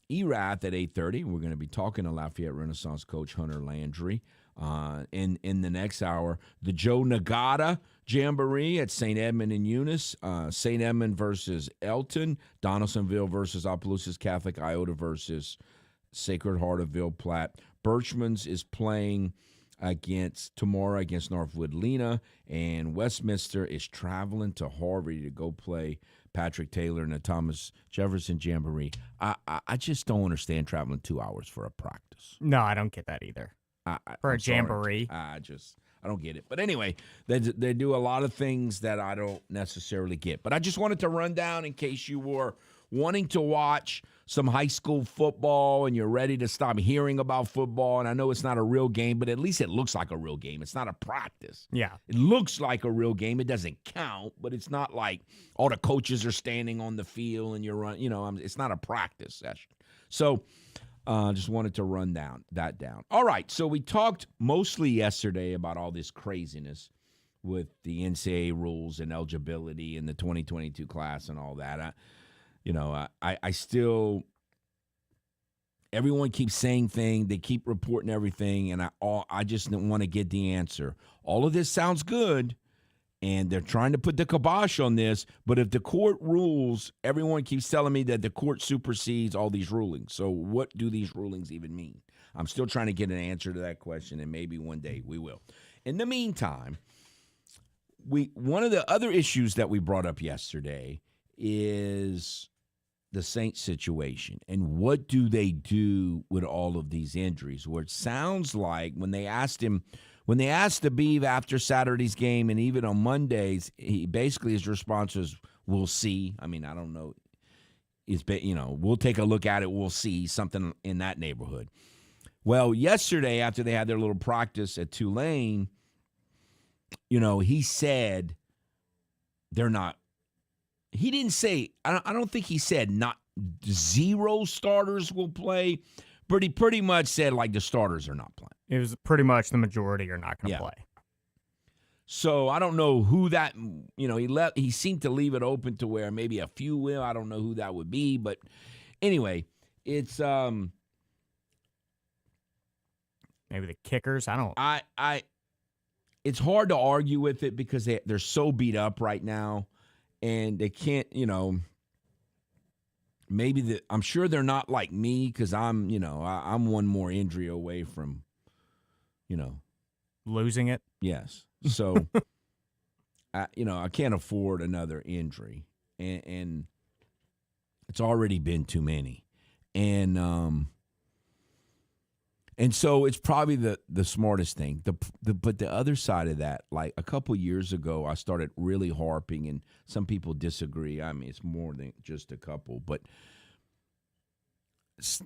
Erath at 8:30. We're going to be talking to Lafayette Renaissance coach Hunter Landry. In the next hour, the Joe Nagata Jamboree at St. Edmund and Eunice, St. Edmund versus Elton, Donaldsonville versus Opelousas Catholic, Iota versus Sacred Heart of Ville Platte. Birchman's is playing tomorrow against Northwood Lena, and Westminster is traveling to Harvey to go play Patrick Taylor and the Thomas Jefferson Jamboree. I just don't understand traveling 2 hours for a practice. No, I don't get that either. For a jamboree. I don't get it. But anyway, they do a lot of things that I don't necessarily get. But I just wanted to run down in case you were wanting to watch some high school football and you're ready to stop hearing about football. And I know it's not a real game, but at least it looks like a real game. It's not a practice. Yeah. It looks like a real game. It doesn't count, but it's not like all the coaches are standing on the field and you're running. It's not a practice session. So just wanted to run that down. All right, so we talked mostly yesterday about all this craziness with the NCAA rules and eligibility and the 2022 class and all that. I still, everyone keeps saying things, they keep reporting everything, and I just don't want to get the answer. All of this sounds good, and they're trying to put the kibosh on this, but if the court rules, everyone keeps telling me that the court supersedes all these rulings. So what do these rulings even mean? I'm still trying to get an answer to that question, and maybe one day we will. In the meantime, one of the other issues that we brought up yesterday is the Saints situation, and what do they do with all of these injuries? Where it sounds like when they asked the Beeve after Saturday's game and even on Mondays, his response was, "We'll see." I mean, I don't know. We'll take a look at it. We'll see, something in that neighborhood. Well, yesterday after they had their little practice at Tulane, he said they're not. He didn't say, I don't think he said not zero starters will play, but he pretty much said like the starters are not playing. It was pretty much the majority are not going to play. So I don't know who that, he seemed to leave it open to where maybe a few will. I don't know who that would be, but anyway, it's maybe the kickers. It's hard to argue with it because they're so beat up right now. And they can't, I'm sure they're not like me because I'm one more injury away from, losing it. Yes. So, I can't afford another injury, and it's already been too many, and so it's probably the smartest thing. But the other side of that, like a couple years ago, I started really harping, and some people disagree. I mean, it's more than just a couple, but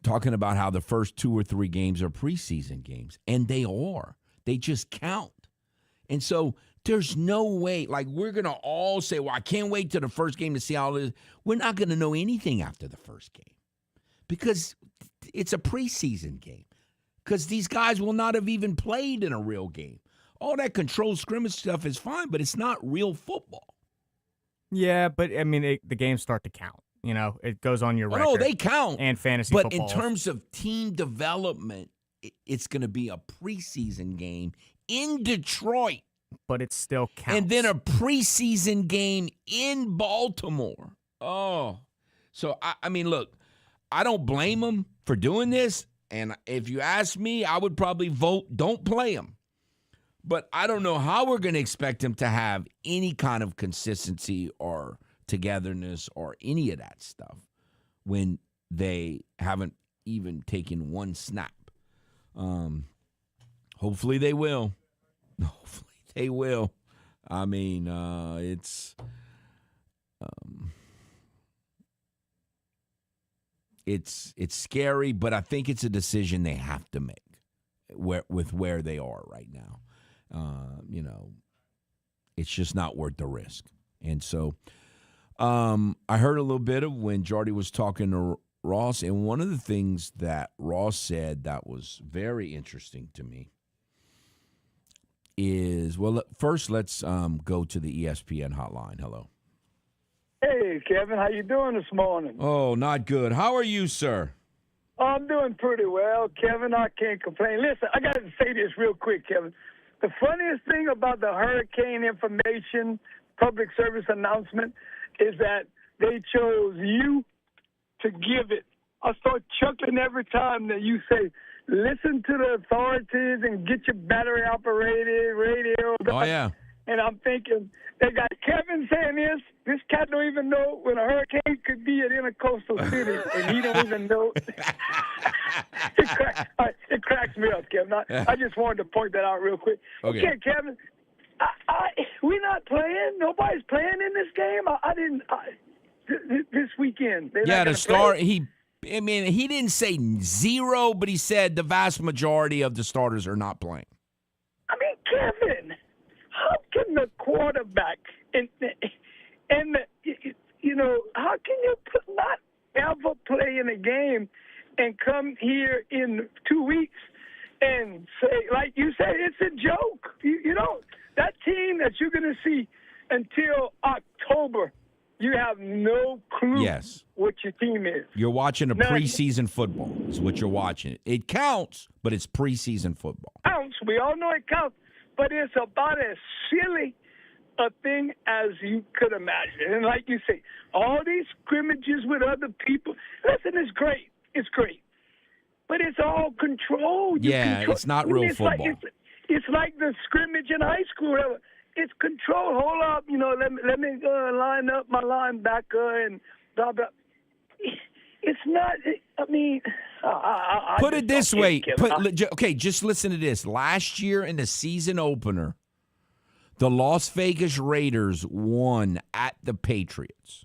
talking about how the first 2 or 3 games are preseason games, and they are. They just count. And so there's no way, like we're going to all say, well, I can't wait till the first game to see how it is. We're not going to know anything after the first game because it's a preseason game. Because these guys will not have even played in a real game. All that controlled scrimmage stuff is fine, but it's not real football. Yeah, but, I mean, the games start to count. It goes on your record. No, they count. And fantasy football. football. But in terms of team development, it's going to be a preseason game in Detroit. But it still counts. And then a preseason game in Baltimore. Oh. So, I mean, look, I don't blame them for doing this. And if you ask me, I would probably vote don't play them. But I don't know how we're going to expect them to have any kind of consistency or togetherness or any of that stuff when they haven't even taken one snap. Hopefully they will. Hopefully they will. I mean, it's scary, but I think it's a decision they have to make with where they are right now. It's just not worth the risk. And so I heard a little bit of when Jardy was talking to Ross, and one of the things that Ross said that was very interesting to me is, well, first let's go to the ESPN hotline. Hello. Hey, Kevin, how you doing this morning? Oh, not good. How are you, sir? Oh, I'm doing pretty well, Kevin. I can't complain. Listen, I got to say this real quick, Kevin. The funniest thing about the hurricane information public service announcement is that they chose you to give it I start chuckling every time that you say, listen to the authorities and get your battery operated radio. Oh, yeah. And I'm thinking, they got Kevin saying this. This cat don't even know when a hurricane could be at intercoastal city, and he don't even know. It cracks me up, Kevin. I just wanted to point that out real quick. Okay, Kevin, we're not playing. Nobody's playing in this game. This weekend. Yeah, the start. He didn't say zero, but he said the vast majority of the starters are not playing. I mean, Kevin, how can the quarterback how can you not ever play in a game and come here in 2 weeks and say, like you said, it's a joke? You know, that team that you're going to see until October, you have no clue what your team is. You're watching a preseason football is what you're watching. It counts, but it's preseason football. Counts. We all know it counts. But it's about as silly a thing as you could imagine. And like you say, all these scrimmages with other people, listen, it's great. It's great. But it's all controlled. It's not real football. It's like the scrimmage in high school. It's controlled. Hold up, let me line up my linebacker and blah, blah. It's not, I mean, I put it this way. Just listen to this. Last year in the season opener, the Las Vegas Raiders won at the Patriots.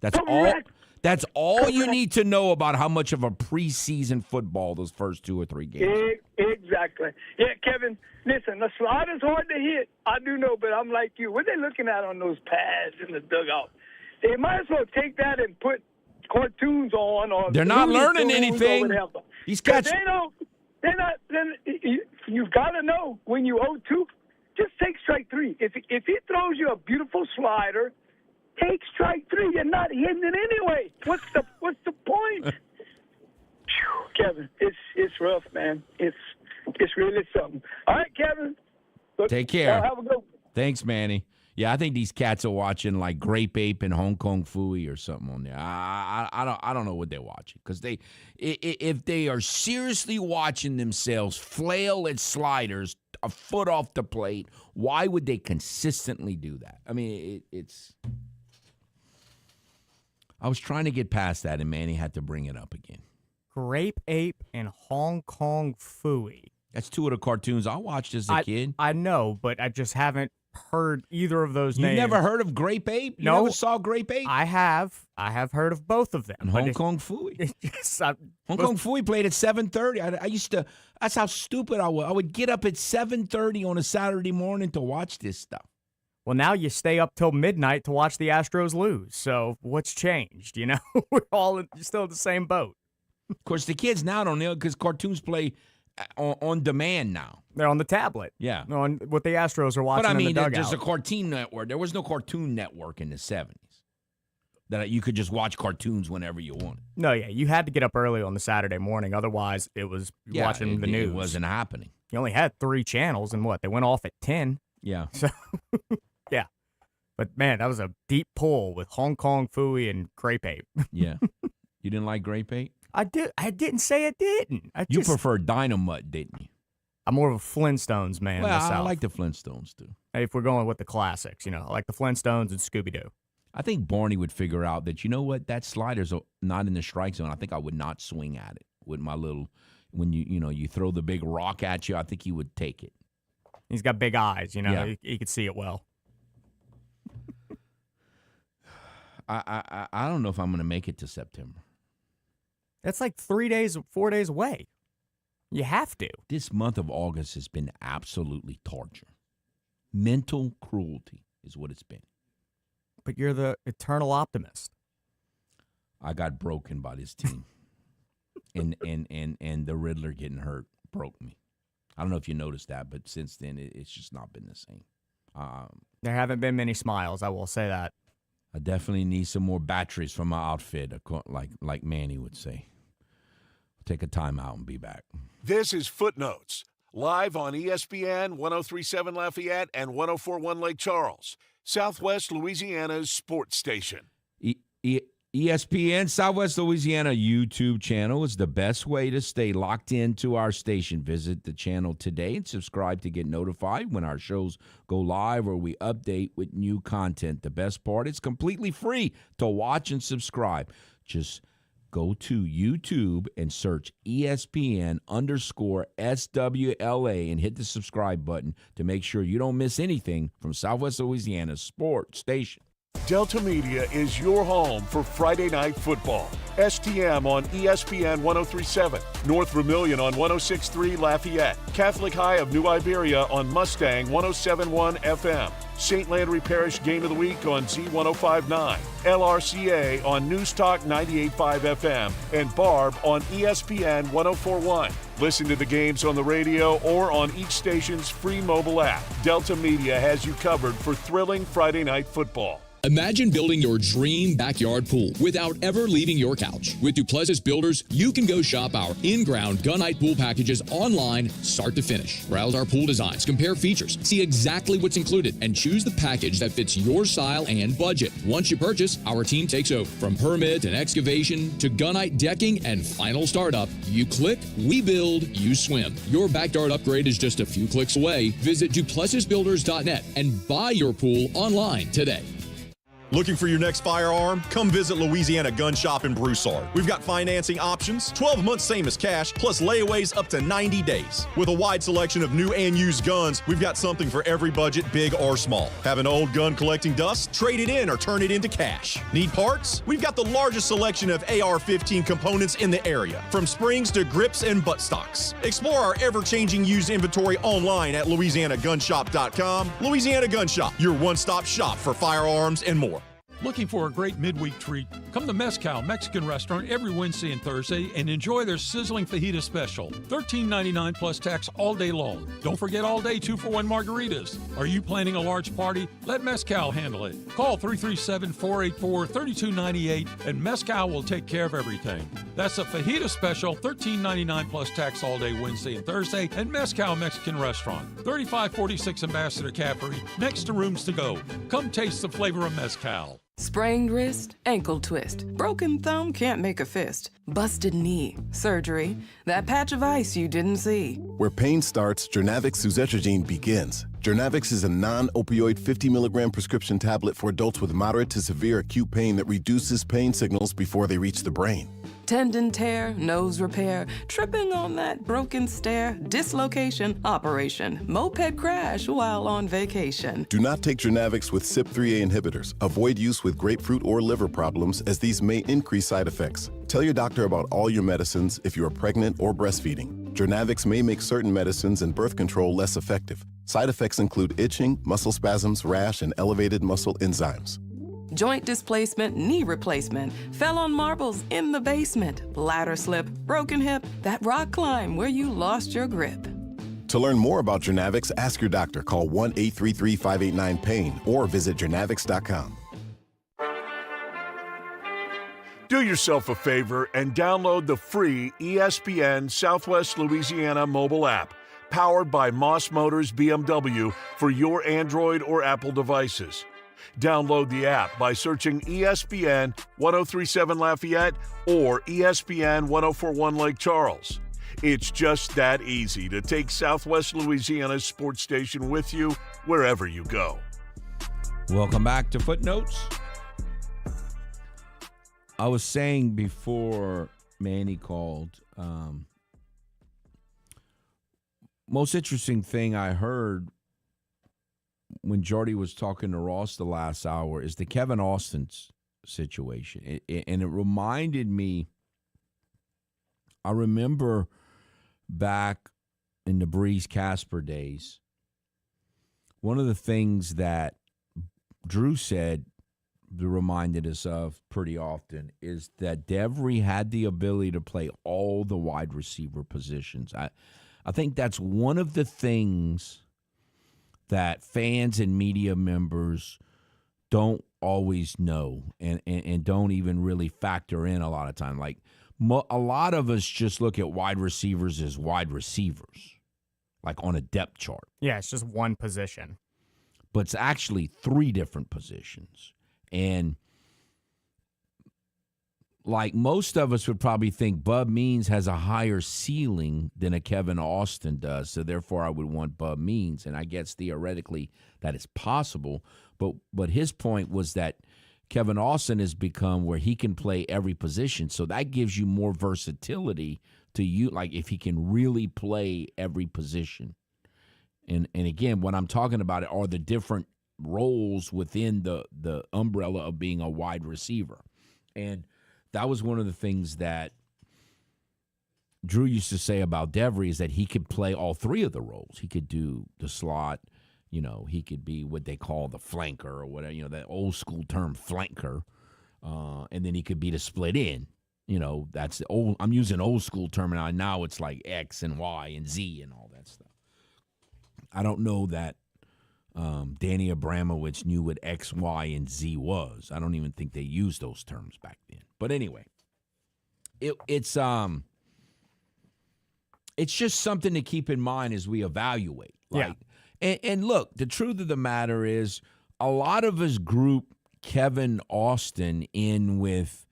That's Correct. That's all you need to know about how much of a preseason football those first 2 or 3 games. Exactly. Yeah, Kevin, listen, the slider's hard to hit. I do know, but I'm like you. What are they looking at on those pads in the dugout? They might as well take that and put cartoons on. Or they're not learning anything. These cats. They're not. You've got to know when you 0-2, just take strike 3. If he throws you a beautiful slider, take strike 3. You're not hitting it anyway. What's the point? Kevin, it's rough, man. It's really something. All right, Kevin. Take care. Have a good one. Thanks, Manny. Yeah, I think these cats are watching like Grape Ape and Hong Kong Phooey or something on there. I don't know what they're watching because if they are seriously watching themselves flail at sliders a foot off the plate, why would they consistently do that? I mean, it's. I was trying to get past that, and Manny had to bring it up again. Grape Ape and Hong Kong Phooey. That's 2 of the cartoons I watched as a kid. I know, but I just haven't heard either of those names. You never heard of Grape Ape? You never saw Grape Ape? I have. I have heard of both of them. And Hong Kong Phooey. Hong Kong Phooey played at 7:30. I used to. That's how stupid I was. I would get up at 7:30 on a Saturday morning to watch this stuff. Well, now you stay up till midnight to watch the Astros lose. So what's changed? We're all still in the same boat. Of course, the kids now don't know because cartoons play on demand now. They're on the tablet. Yeah. On what the Astros are watching. But I mean, in the dugout. there's a Cartoon Network. There was no Cartoon Network in the 70s that you could just watch cartoons whenever you wanted. No, yeah, you had to get up early on the Saturday morning. Otherwise, it was watching the news. It wasn't happening. You only had 3 channels, and they went off at 10. Yeah. So, yeah. But, man, that was a deep pull with Hong Kong Phooey and Grape Ape. Yeah. You didn't like Grape Ape? I didn't say I didn't. You prefer Dynamite, didn't you? I'm more of a Flintstones man. Well, myself. I like the Flintstones, too. Hey, if we're going with the classics, I like the Flintstones and Scooby-Doo. I think Barney would figure out that, you know what, that slider's not in the strike zone. I think I would not swing at it with my little, when you throw the big rock at you, I think he would take it. He's got big eyes, Yeah. He could see it well. I don't know if I'm going to make it to September. That's like 4 days away. You have to. This month of August has been absolutely torture. Mental cruelty is what it's been. But you're the eternal optimist. I got broken by this team. and the Riddler getting hurt broke me. I don't know if you noticed that, but since then, it's just not been the same. There haven't been many smiles, I will say that. I definitely need some more batteries for my outfit, like Manny would say. Take a time out and be back. This is Footnotes, live on ESPN 103.7 Lafayette and 104.1 Lake Charles, Southwest Louisiana's sports station. ESPN Southwest Louisiana YouTube channel is the best way to stay locked into our station. Visit the channel today and subscribe to get notified when our shows go live or we update with new content. The best part, it's completely free to watch and subscribe. Just go to YouTube and search ESPN_SWLA and hit the subscribe button to make sure you don't miss anything from Southwest Louisiana's sports station. Delta Media is your home for Friday Night Football. STM on ESPN 1037, North Vermilion on 1063 Lafayette, Catholic High of New Iberia on Mustang 1071 FM, St. Landry Parish Game of the Week on Z1059, LRCA on News Talk 98.5 FM, and Barb on ESPN 1041. Listen to the games on the radio or on each station's free mobile app. Delta Media has you covered for thrilling Friday Night Football. Imagine building your dream backyard pool without ever leaving your couch. With Duplessis Builders, you can go shop our in-ground gunite pool packages online, start to finish. Browse our pool designs, compare features, see exactly what's included, and choose the package that fits your style and budget. Once you purchase, our team takes over. From permit and excavation to gunite decking and final startup, you click, we build, you swim. Your backyard upgrade is just a few clicks away. Visit duplessisbuilders.net and buy your pool online today. Looking for your next firearm? Come visit Louisiana Gun Shop in Broussard. We've got financing options, 12 months same as cash, plus layaways up to 90 days. With a wide selection of new and used guns, we've got something for every budget, big or small. Have an old gun collecting dust? Trade it in or turn it into cash. Need parts? We've got the largest selection of AR-15 components in the area, from springs to grips and buttstocks. Explore our ever-changing used inventory online at LouisianaGunShop.com. Louisiana Gun Shop, your one-stop shop for firearms and more. Looking for a great midweek treat? Come to Mezcal Mexican Restaurant every Wednesday and Thursday and enjoy their sizzling fajita special. $13.99 plus tax all day long. Don't forget all day 2-for-1 margaritas. Are you planning a large party? Let Mezcal handle it. Call 337-484-3298 and Mezcal will take care of everything. That's a fajita special, $13.99 plus tax all day Wednesday and Thursday at Mezcal Mexican Restaurant, 3546 Ambassador Caffrey, next to Rooms to Go. Come taste the flavor of Mezcal. Sprained wrist, ankle twist, broken thumb can't make a fist, busted knee, surgery, that patch of ice you didn't see. Where pain starts, Jernavix suzetrigine begins. Jernavix is a non-opioid 50-milligram prescription tablet for adults with moderate to severe acute pain that reduces pain signals before they reach the brain. Tendon tear, nose repair, tripping on that broken stair, dislocation, operation, moped crash while on vacation. Do not take Jernavix with CYP3A inhibitors. Avoid use with grapefruit or liver problems, as these may increase side effects. Tell your doctor about all your medicines if you are pregnant or breastfeeding. Jernavix may make certain medicines and birth control less effective. Side effects include itching, muscle spasms, rash, and elevated muscle enzymes. Joint displacement, knee replacement, fell on marbles in the basement, ladder slip, broken hip, that rock climb where you lost your grip. To learn more about Jernavix, ask your doctor. Call 1-833-589-PAIN or visit jernavix.com. Do yourself a favor and download the free ESPN Southwest Louisiana mobile app, powered by Moss Motors BMW for your Android or Apple devices. Download the app by searching ESPN 1037 Lafayette or ESPN 1041 Lake Charles. It's just that easy to take Southwest Louisiana's sports station with you wherever you go. Welcome back to Footnotes. I was saying before Manny called, most interesting thing I heard when Jordy was talking to Ross the last hour is the Kevin Austin's situation. And it reminded me, I remember back in the Breeze Casper days, one of the things that Drew said that reminded us of pretty often is that Devery had the ability to play all the wide receiver positions. I think that's one of the things that fans and media members don't always know and don't even really factor in a lot of time. Like a lot of us just look at wide receivers as wide receivers, like on a depth chart. Yeah, it's just one position. But it's actually three different positions. And like most of us would probably think Bub Means has a higher ceiling than a Kevin Austin does, so therefore I would want Bub Means, and I guess theoretically that is possible, but his point was that Kevin Austin has become where he can play every position, so that gives you more versatility to you, like if he can really play every position. And again, what I'm talking about are the different roles within the umbrella of being a wide receiver. And that was one of the things that Drew used to say about Devery, is that he could play all three of the roles. He could do the slot, he could be what they call the flanker or whatever, that old school term flanker. And then he could be the split end. That's the old, I'm using old school terminology. Now it's like X and Y and Z and all that stuff. I don't know that Danny Abramowitz knew what X, Y, and Z was. I don't even think they used those terms back then. But anyway, it's just something to keep in mind as we evaluate. And look, the truth of the matter is a lot of us group Kevin Austin in with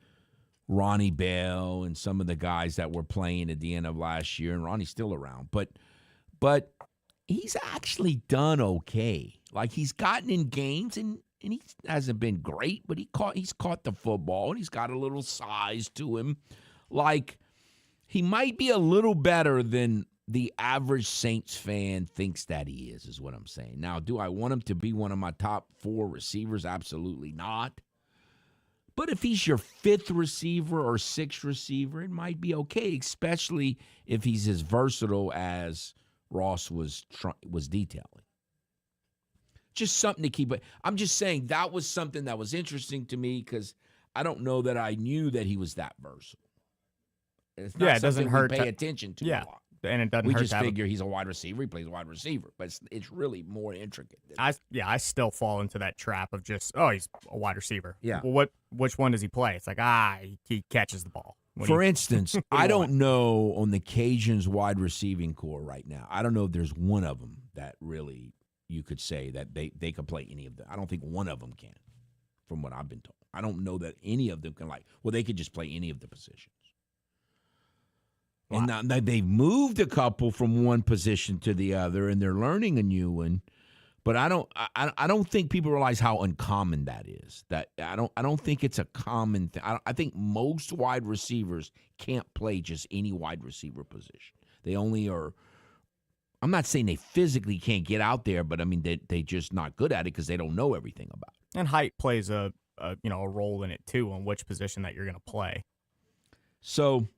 Ronnie Bell and some of the guys that were playing at the end of last year, and Ronnie's still around. But he's actually done okay. Like, he's gotten in games, and he hasn't been great, but he's caught the football, and he's got a little size to him. Like, he might be a little better than the average Saints fan thinks that he is what I'm saying. Now, do I want him to be one of my top 4 receivers? Absolutely not. But if he's your 5th receiver or 6th receiver, it might be okay, especially if he's as versatile as Ross was detailing. Just something to keep. I'm just saying that was something that was interesting to me because I don't know that I knew that he was that versatile. It's not it doesn't hurt we pay attention to a lot. And it doesn't we hurt. Just figure he's a wide receiver. He plays wide receiver, but it's really more intricate. I still fall into that trap of just he's a wide receiver. Yeah. Well, which one does he play? It's like he catches the ball. For instance, I don't know on the Cajuns wide receiving core right now. I don't know if there's one of them that really you could say that they could play any of them. I don't think one of them can, from what I've been told. I don't know that any of them can they could just play any of the positions. Wow. And now they've moved a couple from one position to the other, and they're learning a new one. But I don't think people realize how uncommon that is. That I don't think it's a common thing. I think most wide receivers can't play just any wide receiver position. They only are. I'm not saying they physically can't get out there, but I mean they just not good at it because they don't know everything about it. And height plays a role in it too, on which position that you're going to play. So,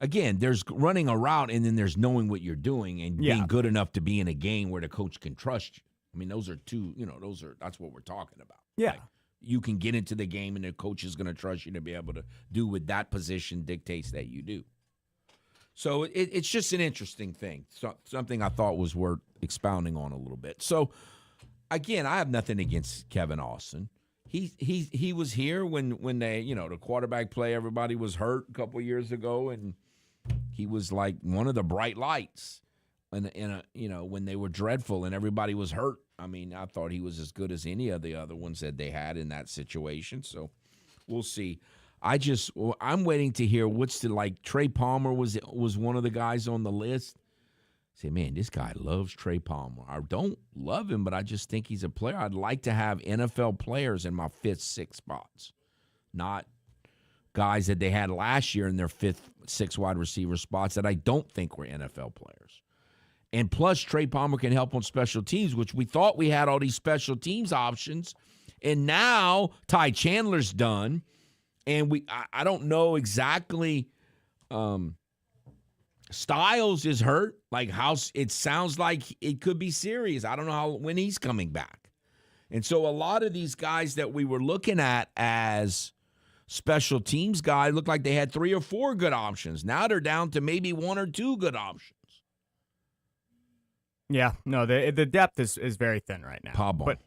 again, there's running a route, and then there's knowing what you're doing and being good enough to be in a game where the coach can trust you. I mean, those are two, that's what we're talking about. Yeah. Like, you can get into the game, and the coach is going to trust you to be able to do what that position dictates that you do. So it's just an interesting thing, something I thought was worth expounding on a little bit. So, again, I have nothing against Kevin Austin. He was here when they, the quarterback play, everybody was hurt a couple years ago, and he was like one of the bright lights. When they were dreadful and everybody was hurt. I mean, I thought he was as good as any of the other ones that they had in that situation. So we'll see. I'm waiting to hear Trey Palmer was one of the guys on the list. Say, man, this guy loves Trey Palmer. I don't love him, but I just think he's a player. I'd like to have NFL players in my 5th, 6th spots, not guys that they had last year in their 5th, 6th wide receiver spots that I don't think were NFL players. And plus, Trey Palmer can help on special teams, which we thought we had all these special teams options. And now Ty Chandler's done. And I don't know exactly. Styles is hurt. Like, how it sounds like it could be serious. I don't know when he's coming back. And so a lot of these guys that we were looking at as special teams guys looked like they had 3 or 4 good options. Now they're down to maybe 1 or 2 good options. Yeah, no, the depth is very thin right now. Pabon. But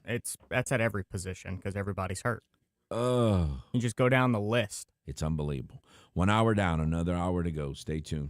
that's at every position because everybody's hurt. You just go down the list. It's unbelievable. 1 hour down, another hour to go. Stay tuned.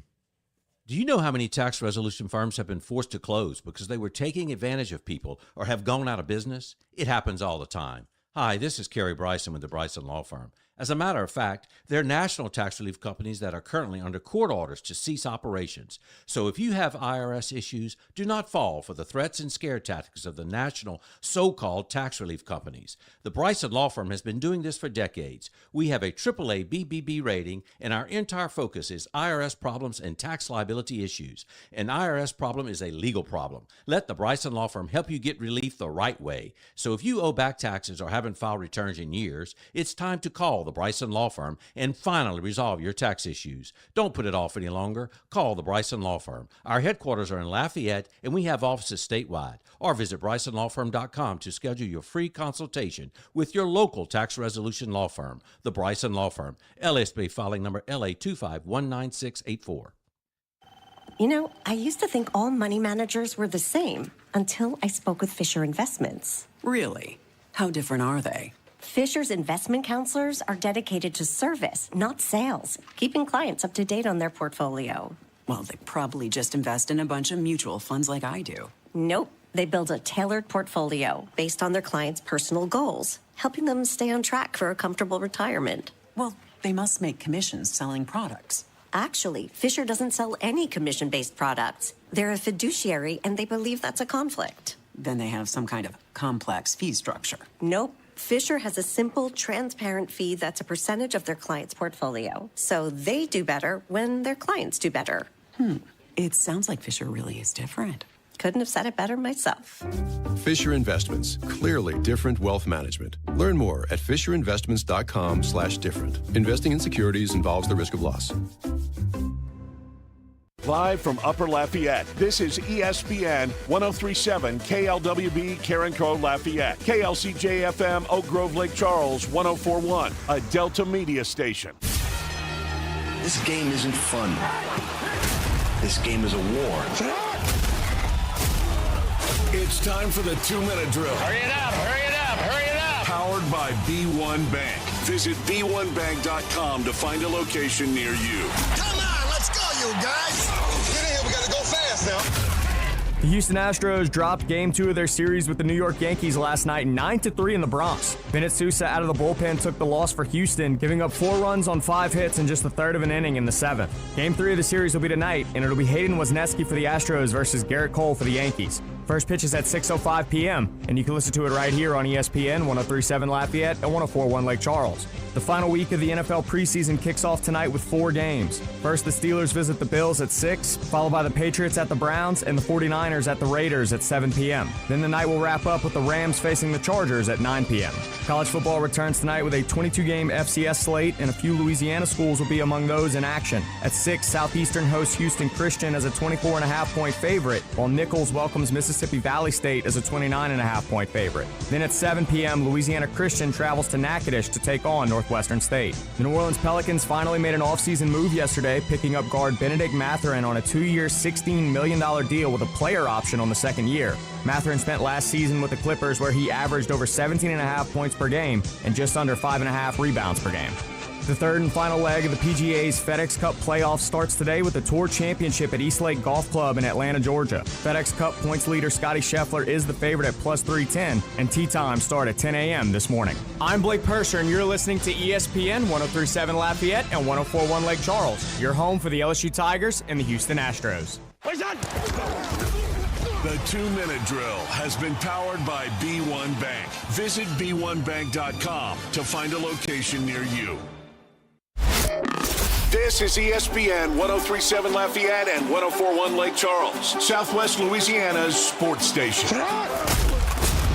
Do you know how many tax resolution firms have been forced to close because they were taking advantage of people or have gone out of business? It happens all the time. Hi, this is Kerry Bryson with the Bryson Law Firm. As a matter of fact, they're national tax relief companies that are currently under court orders to cease operations. So if you have IRS issues, do not fall for the threats and scare tactics of the national so-called tax relief companies. The Bryson Law Firm has been doing this for decades. We have a AAA BBB rating, and our entire focus is IRS problems and tax liability issues. An IRS problem is a legal problem. Let the Bryson Law Firm help you get relief the right way. So if you owe back taxes or haven't filed returns in years, it's time to call the Bryson Law Firm and finally resolve your tax issues. Don't put it off any longer. Call the Bryson Law Firm. Our headquarters are in Lafayette, and we have offices statewide. Or visit BrysonLawFirm.com to schedule your free consultation with your local tax resolution law firm, the Bryson Law Firm. LSB filing number LA2519684. You know, I used to think all money managers were the same until I spoke with Fisher Investments. Really? How different are they? Fisher's investment counselors are dedicated to service, not sales, keeping clients up to date on their portfolio. Well, they probably just invest in a bunch of mutual funds like I do. Nope. They build a tailored portfolio based on their clients' personal goals, helping them stay on track for a comfortable retirement. Well, they must make commissions selling products. Actually, Fisher doesn't sell any commission-based products. They're a fiduciary, and they believe that's a conflict. Then they have some kind of complex fee structure. Nope. Fisher has a simple, transparent fee that's a percentage of their client's portfolio. So they do better when their clients do better. It sounds like Fisher really is different. Couldn't have said it better myself. Fisher Investments. Clearly different wealth management. Learn more at FisherInvestments.com/different. Investing in securities involves the risk of loss. Live from Upper Lafayette, this is ESPN 1037 KLWB Carencro Lafayette, KLCJ-FM Oak Grove Lake Charles 1041, a Delta Media station. This game isn't fun. This game is a war. It's time for the 2-minute drill. Hurry it up, hurry it up, hurry it up. Powered by B1 Bank. Visit B1Bank.com to find a location near you. Come on, let's go, you guys. Get in here, we gotta go fast now. The Houston Astros dropped Game 2 of their series with the New York Yankees last night 9-3 in the Bronx. Bennett Sousa out of the bullpen took the loss for Houston, giving up 4 runs on 5 hits in just the third of an inning in the 7th. Game 3 of the series will be tonight, and it'll be Hayden Wesneski for the Astros versus Garrett Cole for the Yankees. First pitch is at 6:05 p.m., and you can listen to it right here on ESPN 1037 Lafayette and 1041 Lake Charles. The final week of the NFL preseason kicks off tonight with 4 games. First, the Steelers visit the Bills at 6, followed by the Patriots at the Browns and the 49ers at the Raiders at 7 p.m. Then the night will wrap up with the Rams facing the Chargers at 9 p.m. College football returns tonight with a 22-game FCS slate, and a few Louisiana schools will be among those in action. At 6, Southeastern hosts Houston Christian as a 24.5-point favorite, while Nichols welcomes Mississippi Valley State as a 29.5-point favorite. Then at 7 p.m., Louisiana Christian travels to Natchitoches to take on Northwestern State. The New Orleans Pelicans finally made an offseason move yesterday, picking up guard Benedict Mathurin on a 2-year, $16 million deal with a player option on the second year. Mathurin spent last season with the Clippers, where he averaged over 17.5 points per game and just under 5.5 rebounds per game. The third and final leg of the PGA's FedEx Cup playoffs starts today with the Tour Championship at Eastlake Golf Club in Atlanta, Georgia. FedEx Cup points leader Scotty Scheffler is the favorite at plus 310, and tee times start at 10 a.m. this morning. I'm Blake Purser, and you're listening to ESPN 1037 Lafayette and 1041 Lake Charles, your home for the LSU Tigers and the Houston Astros. The 2-minute drill has been powered by B1 Bank. Visit B1Bank.com to find a location near you. This is ESPN 1037 Lafayette and 1041 Lake Charles, Southwest Louisiana's sports station.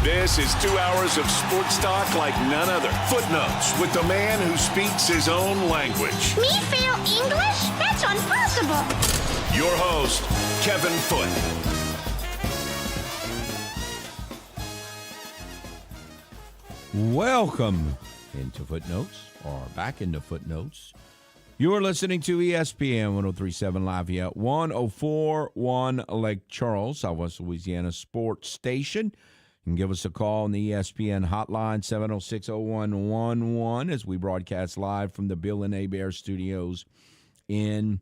This is 2 hours of sports talk like none other. Footnotes with the man who speaks his own language. Me fail English? That's impossible. Your host, Kevin Foote. Welcome into Footnotes, or back into Footnotes. You're listening to ESPN 1037 Lafayette, 1041 Lake Charles, Southwest Louisiana sports station. You can give us a call on the ESPN hotline, 706-0111, as we broadcast live from the Bill and Abear studios in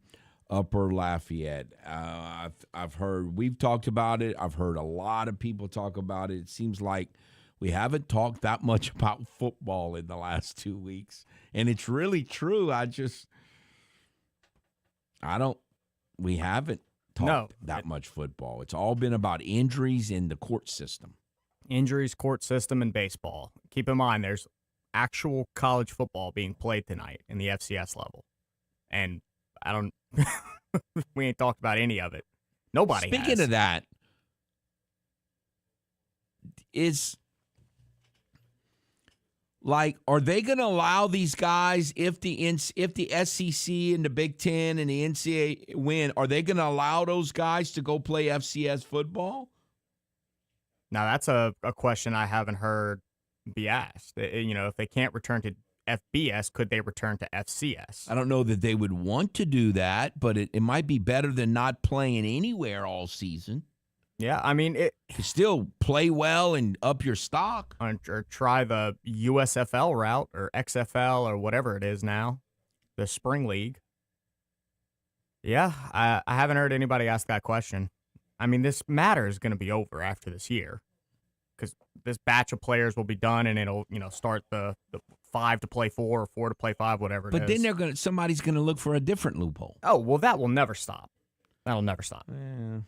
Upper Lafayette. I've heard, we've talked about it. I've heard a lot of people talk about it. It seems like we haven't talked that much about football in the last 2 weeks. And it's really true. We haven't talked that much football. It's all been about injuries in the court system. Injuries, court system, and baseball. Keep in mind, there's actual college football being played tonight in the FCS level. And we ain't talked about any of it. Nobody has. Speaking of that, are they going to allow these guys, if the SEC and the Big Ten and the NCAA win, are they going to allow those guys to go play FCS football? Now, that's a question I haven't heard be asked. If they can't return to FBS, could they return to FCS? I don't know that they would want to do that, but it might be better than not playing anywhere all season. Yeah, I mean, to still play well and up your stock. Or try the USFL route or XFL or whatever it is now, the spring league. Yeah, I haven't heard anybody ask that question. I mean, this matter is going to be over after this year because this batch of players will be done and it'll, start the 5 to play 4 or 4 to play 5, whatever it is. But then somebody's going to look for a different loophole. Oh, well, that will never stop. That'll never stop. Yeah.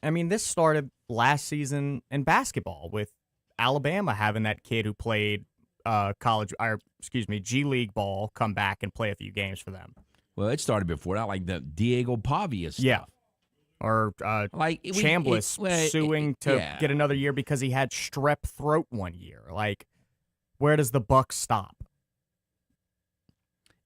I mean, this started last season in basketball with Alabama having that kid who played G League ball come back and play a few games for them. Well, it started before that, like the Diego Pavia stuff. Yeah. Or Chambliss suing to get another year because he had strep throat one year. Like, where does the buck stop?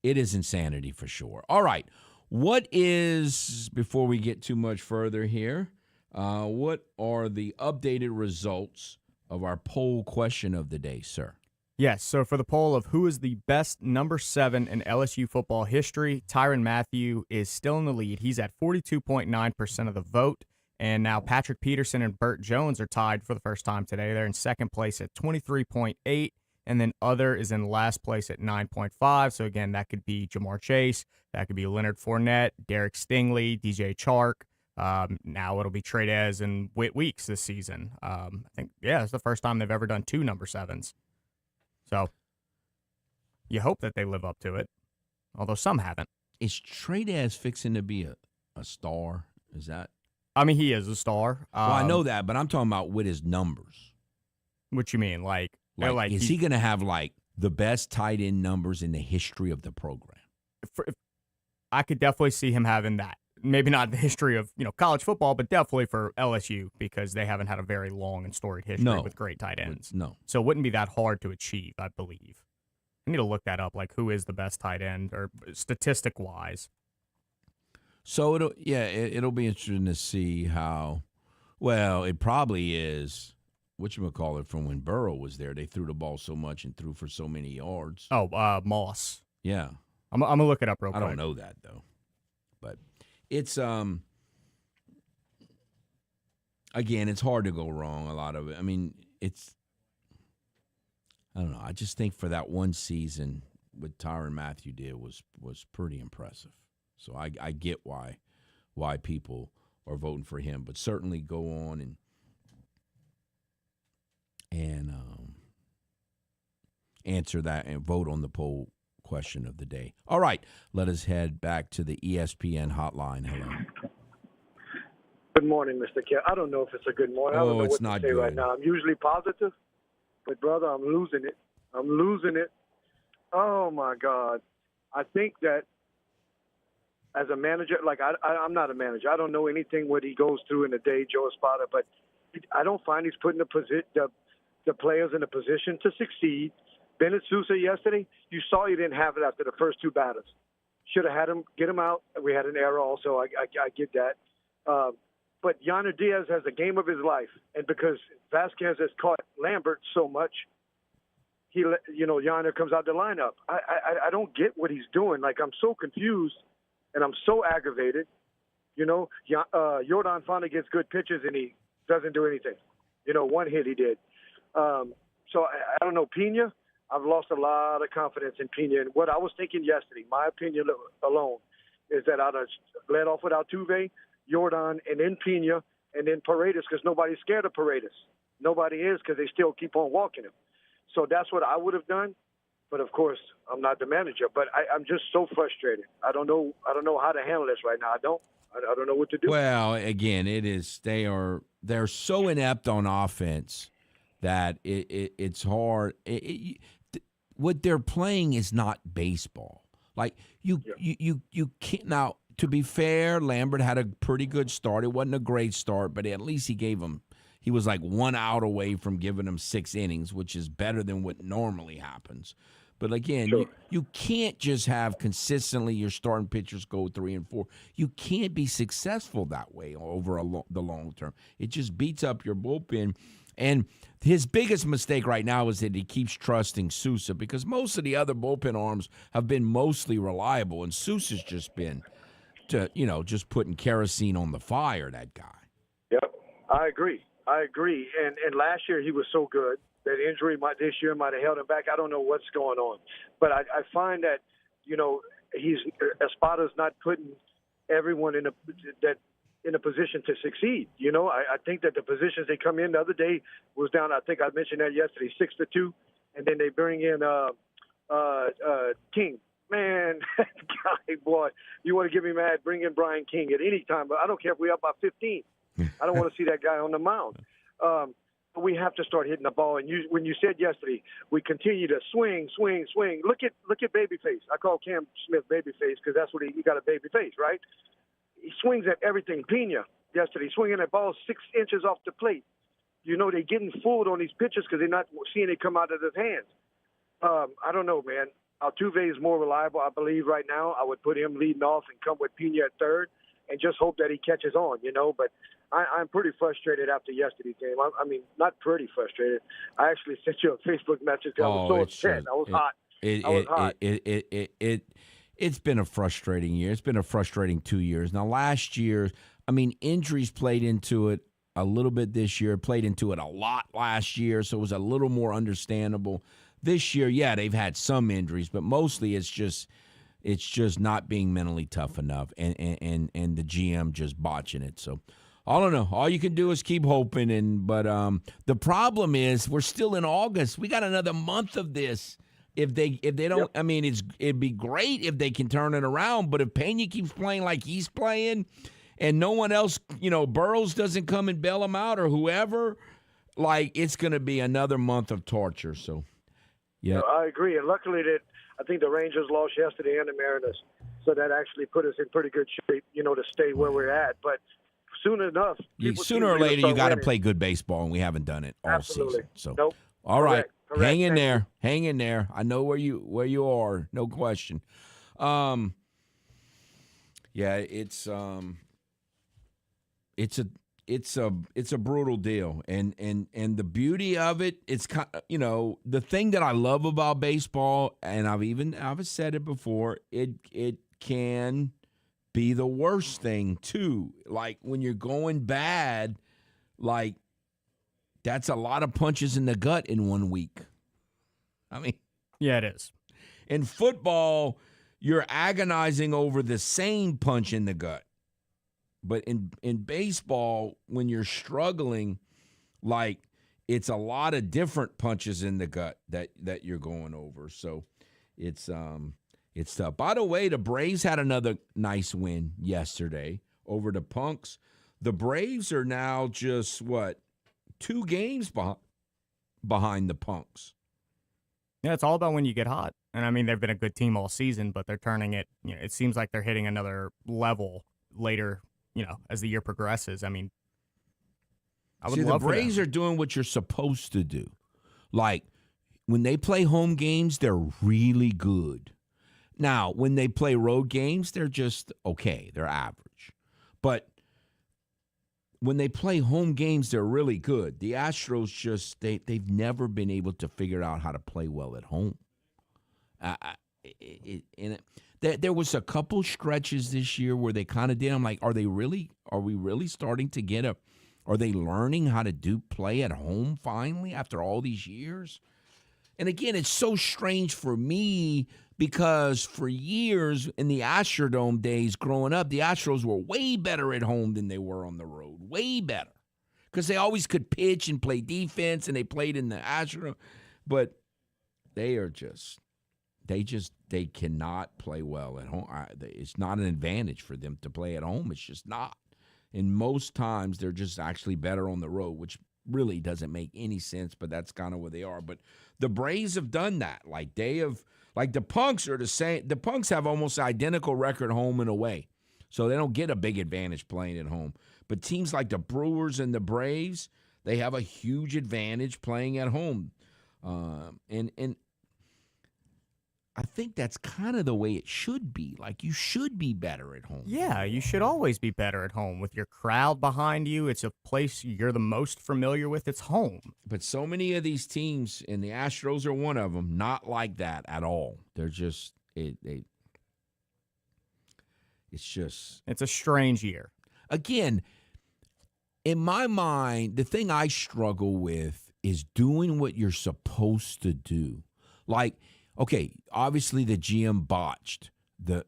It is insanity for sure. All right. Before we get too much further here, what are the updated results of our poll question of the day, sir? Yes, so for the poll of who is the best number 7 in LSU football history, Tyrann Mathieu is still in the lead. He's at 42.9% of the vote. And now Patrick Peterson and Burt Jones are tied for the first time today. They're in second place at 23.8%. And then other is in last place at 9.5%. So again, that could be Jamar Chase. That could be Leonard Fournette, Derek Stingley, DJ Chark. Now it'll be Tradez and Whit Weeks this season. I think, it's the first time they've ever done 2 number 7s. So you hope that they live up to it, although some haven't. Is Tradez fixing to be a star? Is that? I mean, he is a star. Well, I know that, but I'm talking about with his numbers. What you mean? Like is he going to have, the best tight end numbers in the history of the program? I could definitely see him having that. Maybe not the history of college football, but definitely for LSU because they haven't had a very long and storied history with great tight ends. No. So it wouldn't be that hard to achieve, I believe. I need to look that up, who is the best tight end or statistic-wise. So it'll be interesting to see how. Well, it probably is. Whatchamacallit, from when Burrow was there, they threw the ball so much and threw for so many yards. Oh, Moss. Yeah. I'm gonna look it up real quick. I don't know that though, but it's again, it's hard to go wrong. A lot of it. I mean, I don't know. I just think for that one season, what Tyrann Mathieu did was pretty impressive. So I get why people are voting for him, but certainly go on and answer that and vote on the poll question of the day. All right, let us head back to the ESPN hotline. Hello. Good morning, Mr. Kelly. I don't know if it's a good morning. I don't know it's what not to say good. right now. I'm usually positive, but, brother, I'm losing it. Oh, my God. I think that as a manager, I'm not a manager. I don't know anything what he goes through in a day, Joe Espada, but I don't find he's putting the players in a position to succeed. Bennett Sousa yesterday, you saw he didn't have it after the first 2 batters. Should have had him, get him out. We had an error also. I get that. But Yonder Diaz has a game of his life. And because Vasquez has caught Lambert so much, Yonder comes out the lineup. I don't get what he's doing. I'm so confused and I'm so aggravated. Jordan finally gets good pitches and he doesn't do anything. 1 hit he did. So I don't know, Pena. I've lost a lot of confidence in Pena. And what I was thinking yesterday, my opinion alone, is that I'd have led off with Altuve, Jordan, and then Pena, and then Paredes, because nobody's scared of Paredes. Nobody is because they still keep on walking him. So that's what I would have done. But of course, I'm not the manager. But I'm just so frustrated. I don't know how to handle this right now. I don't know what to do. Well, again, it is they're so inept on offense that it's hard. What they're playing is not baseball. Like you can't. Now, to be fair, Lambert had a pretty good start. It wasn't a great start, but at least he was like 1 out away from giving them 6 innings, which is better than what normally happens. But again, you can't just have consistently your starting pitchers go 3 and 4. You can't be successful that way over the long term. It just beats up your bullpen. And his biggest mistake right now is that he keeps trusting Sousa, because most of the other bullpen arms have been mostly reliable, and Sousa's just been, just putting kerosene on the fire, that guy. Yep, I agree. And last year he was so good. That injury this year might have held him back. I don't know what's going on. But I find that, Espada's not putting everyone in a position to succeed. I think that the positions they come in the other day was down, I think I mentioned that yesterday, 6-2, and then they bring in King. Man, that guy, boy, you want to get me mad, bring in Brian King at any time, but I don't care if we're up by 15. I don't want to see that guy on the mound. We have to start hitting the ball. And when you said yesterday, we continue to swing. Look at Babyface. I call Cam Smith Babyface because that's what he got, a baby face, right? He swings at everything. Pena yesterday, swinging at balls 6 inches off the plate. They're getting fooled on these pitches because they're not seeing it come out of his hands. I don't know, man. Altuve is more reliable, I believe, right now. I would put him leading off and come with Pena at third and just hope that he catches on, But I'm pretty frustrated after yesterday's game. I mean, not pretty frustrated. I actually sent you a Facebook message. I was so upset. I was hot. I was hot. It's been a frustrating year. It's been a frustrating 2 years. Now, last year, injuries played into it a little bit this year, played into it a lot last year, so it was a little more understandable. This year, yeah, they've had some injuries, but mostly it's just not being mentally tough enough, and the GM just botching it. So I don't know. All you can do is keep hoping. But the problem is we're still in August. We got another month of this. If they don't, it'd be great if they can turn it around. But if Pena keeps playing like he's playing, and no one else, Burrows doesn't come and bail him out or whoever, it's going to be another month of torture. So, yeah, I agree. And luckily I think the Rangers lost yesterday and the Mariners, so that actually put us in pretty good shape, to stay where we're at. But soon enough, sooner or later, you got to play good baseball, and we haven't done it all season. So, nope. All right, Correct. hang in there, hang in there. I know where you are, no question. Yeah, it's a brutal deal, and the beauty of it, it's the thing that I love about baseball, and I've said it before, it can be the worst thing too. Like when you're going bad, that's a lot of punches in the gut in 1 week. Yeah, it is. In football, you're agonizing over the same punch in the gut. But in baseball, when you're struggling, it's a lot of different punches in the gut that you're going over. So it's tough. By the way, the Braves had another nice win yesterday over the Punks. The Braves are now just 2 games behind the Punks. Yeah, it's all about when you get hot. And they've been a good team all season, but they're turning it. It seems like they're hitting another level later. As the year progresses, I would love the Braves are doing what you're supposed to do. When they play home games, they're really good. Now, when they play road games, they're just okay. They're average. But when they play home games, they're really good. The Astros they've never been able to figure out how to play well at home. There was a couple stretches this year where they kind of did. I'm like, are we really starting to get are they learning how to play at home finally after all these years? And again, it's so strange for me because for years in the Astrodome days growing up, the Astros were way better at home than they were on the road. Way better. because they always could pitch and play defense, and they played in the Astro. But they cannot play well at home. It's not an advantage for them to play at home. It's just not. And most times they're just actually better on the road, which really doesn't make any sense, but that's kind of where they are. But the Braves have done that. Like the Punks are the same. The Punks have almost identical record home and away. So they don't get a big advantage playing at home. But teams like the Brewers and the Braves, they have a huge advantage playing at home. And I think that's kind of the way it should be. Like, you should be better at home. Yeah, you should always be better at home with your crowd behind you. It's a place you're the most familiar with. It's home. But so many of these teams, and the Astros are one of them, not like that at all. They're just it's a strange year. Again, in my mind, the thing I struggle with is doing what you're supposed to do. Like, okay, obviously the GM botched the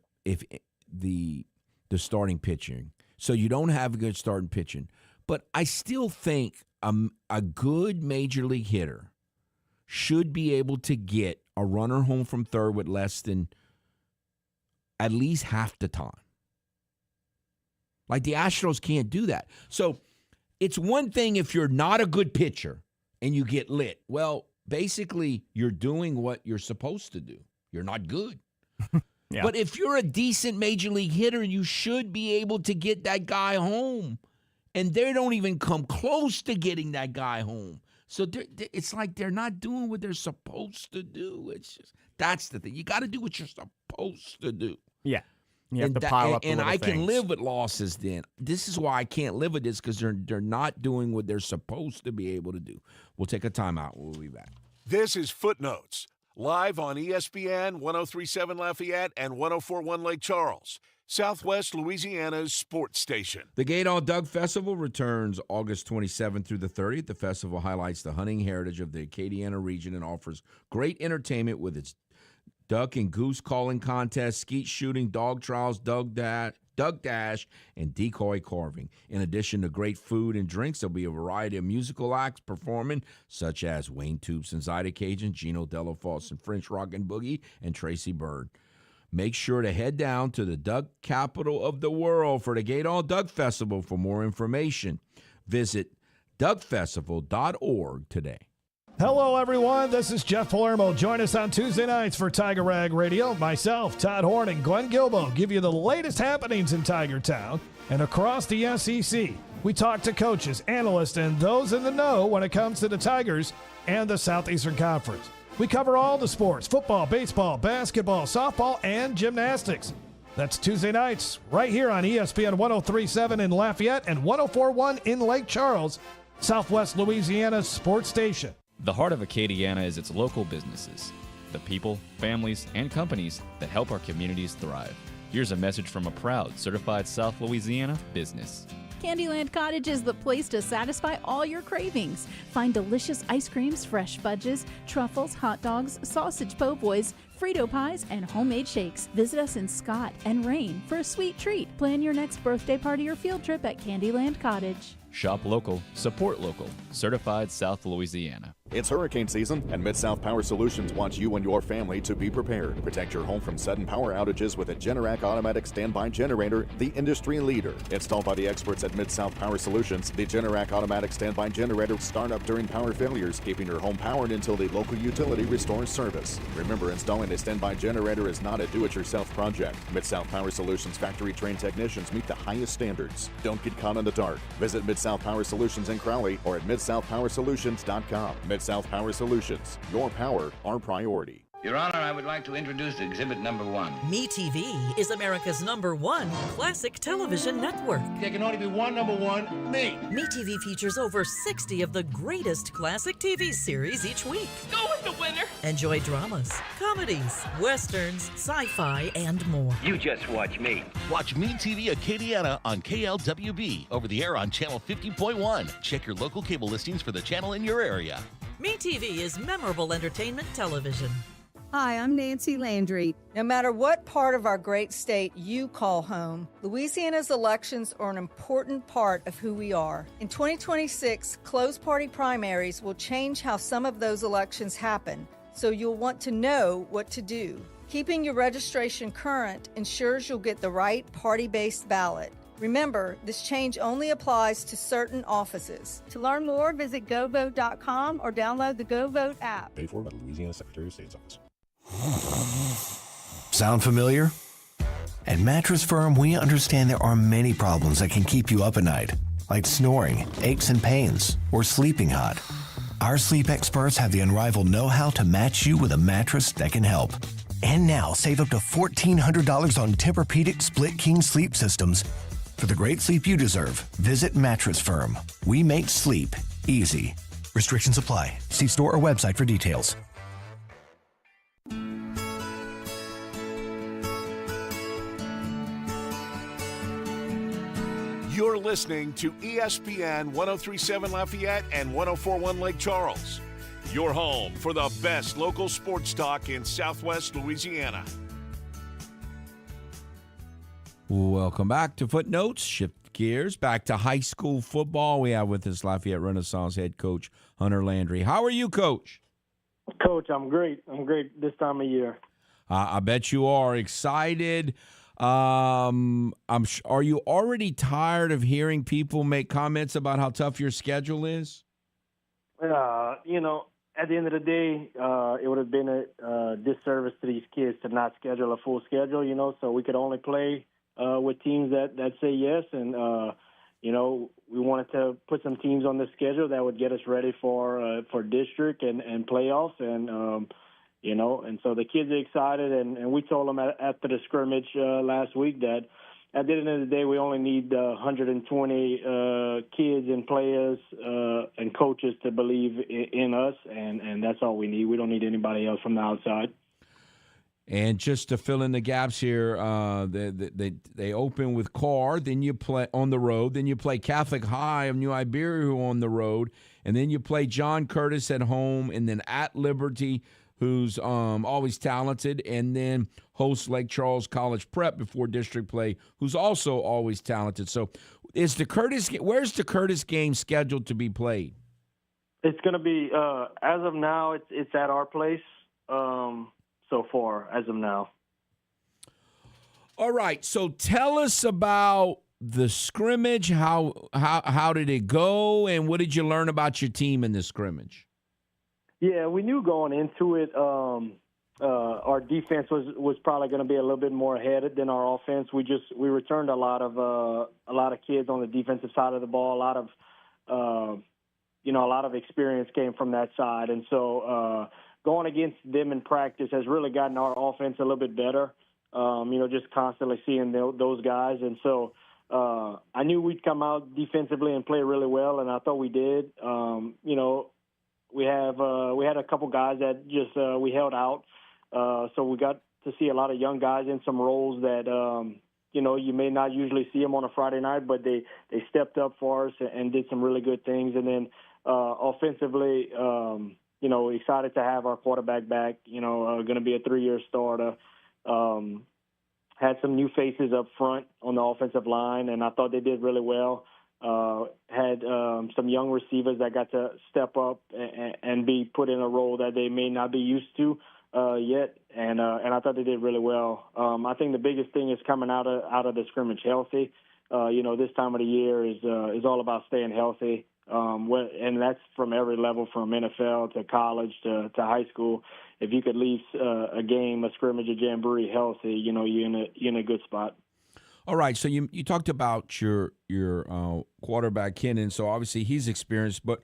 starting pitching, so you don't have a good starting pitching. But I still think a good major league hitter should be able to get a runner home from third with less than at least half the time. Like, the Astros can't do that. So it's one thing if you're not a good pitcher and you get lit. Well, basically, you're doing what you're supposed to do. You're not good. Yeah. But if you're a decent major league hitter, you should be able to get that guy home. And they don't even come close to getting that guy home. So it's like they're not doing what they're supposed to do. It's just, that's the thing. You got to do what you're supposed to do. Yeah. You have to pile up the and little I can things. live with losses then. This is why I can't live with this, because they're not doing what they're supposed to be able to do. We'll take a timeout. We'll be back. This is Footnotes, live on ESPN 103.7 Lafayette and 104.1 Lake Charles, Southwest Louisiana's sports station. The Gaydon Duck Festival returns August 27th through the 30th. The festival highlights the hunting heritage of the Acadiana region and offers great entertainment with its duck and goose calling contest, skeet shooting, dog trials, duck dash, and decoy carving. In addition to great food and drinks, there'll be a variety of musical acts performing, such as Wayne Toops and Zyda Cajun, Gino Delafosse and French Rockin' Boogie, and Tracy Bird. Make sure to head down to the duck capital of the world for the Gaydon Duck Festival for more information. Visit duckfestival.org today. Hello, everyone. This is Jeff Palermo. Join us on Tuesday nights for Tiger Rag Radio. Myself, Todd Horn, and Glenn Gilbo give you the latest happenings in Tiger Town and across the SEC. We talk to coaches, analysts, and those in the know when it comes to the Tigers and the Southeastern Conference. We cover all the sports: football, baseball, basketball, softball, and gymnastics. That's Tuesday nights right here on ESPN 103.7 in Lafayette and 104.1 in Lake Charles, Southwest Louisiana's sports station. The heart of Acadiana is its local businesses, the people, families, and companies that help our communities thrive. Here's a message from a proud certified South Louisiana business. Candyland Cottage is the place to satisfy all your cravings. Find delicious ice creams, fresh fudges, truffles, hot dogs, sausage po' boys, Frito pies, and homemade shakes. Visit us in Scott and Rain for a sweet treat. Plan your next birthday party or field trip at Candyland Cottage. Shop local, support local. Certified South Louisiana. It's hurricane season, and Mid-South Power Solutions wants you and your family to be prepared. Protect your home from sudden power outages with a Generac automatic standby generator, the industry leader. Installed by the experts at Mid-South Power Solutions, the Generac automatic standby generator start up during power failures, keeping your home powered until the local utility restores service. Remember, installing a standby generator is not a do-it-yourself project. Mid-South Power Solutions factory-trained technicians meet the highest standards. Don't get caught in the dark. Visit Mid-South Power Solutions in Crowley or at midsouthpowersolutions.com. Mid-South Power Solutions. Your power, our priority. Your Honor, I would like to introduce exhibit number 1. MeTV is America's #1 classic television network. There can only be one number 1, me. MeTV features over 60 of the greatest classic TV series each week. Go with the winner. Enjoy dramas, comedies, westerns, sci-fi, and more. You just watch me. Watch MeTV Acadiana on KLWB, over the air on channel 50.1. Check your local cable listings for the channel in your area. MeTV is memorable entertainment television. Hi, I'm Nancy Landry. No matter what part of our great state you call home, Louisiana's elections are an important part of who we are. In 2026, closed party primaries will change how some of those elections happen, so you'll want to know what to do. Keeping your registration current ensures you'll get the right party-based ballot. Remember, this change only applies to certain offices. To learn more, visit govote.com or download the GoVote app. Paid for by the Louisiana Secretary of State's office. Sound familiar? At Mattress Firm, we understand there are many problems that can keep you up at night, like snoring, aches and pains, or sleeping hot. Our sleep experts have the unrivaled know-how to match you with a mattress that can help. And now, save up to $1,400 on Tempur-Pedic Split King sleep systems. For the great sleep you deserve, visit Mattress Firm. We make sleep easy. Restrictions apply. See store or website for details. You're listening to ESPN 1037 Lafayette and 1041 Lake Charles. Your home for the best local sports talk in Southwest Louisiana. Welcome back to Footnotes. Shift gears back to high school football. We have with us Lafayette Renaissance head coach Hunter Landry. How are you, Coach? Coach, I'm great. I'm great this time of year. I bet you are excited. Are you already tired of hearing people make comments about how tough your schedule is? At the end of the day, it would have been a disservice to these kids to not schedule a full schedule, so we could only play with teams that say yes. And, we wanted to put some teams on the schedule that would get us ready for district and playoffs. And so the kids are excited, and we told them after the scrimmage last week that at the end of the day, we only need 120 kids and players and coaches to believe in us, and that's all we need. We don't need anybody else from the outside. And just to fill in the gaps here, they open with Carr, then you play on the road, then you play Catholic High of New Iberia on the road, and then you play John Curtis at home, and then at Liberty, who's always talented, and then hosts Lake Charles College Prep before district play, who's also always talented. So where's the Curtis game scheduled to be played? It's going to be, as of now, it's at our place so far, as of now. All right, so tell us about the scrimmage. How did it go, and what did you learn about your team in the scrimmage? Yeah, we knew going into it our defense was probably going to be a little bit more ahead than our offense. We returned a lot of kids on the defensive side of the ball. A lot of experience came from that side, and so going against them in practice has really gotten our offense a little bit better. Just constantly seeing those guys, and so I knew we'd come out defensively and play really well, and I thought we did. We had a couple guys that just we held out, so we got to see a lot of young guys in some roles that you may not usually see them on a Friday night, but they stepped up for us and did some really good things. And then offensively, excited to have our quarterback back. Going to be a 3-year starter. Had some new faces up front on the offensive line, and I thought they did really well. Had some young receivers that got to step up and be put in a role that they may not be used to yet, and I thought they did really well. I think the biggest thing is coming out of the scrimmage healthy. This time of the year is all about staying healthy, and that's from every level, from NFL to college to high school. If you could leave a game, a scrimmage, a jamboree healthy, you're in a good spot. All right, so you talked about your quarterback, Kennan, so obviously he's experienced, but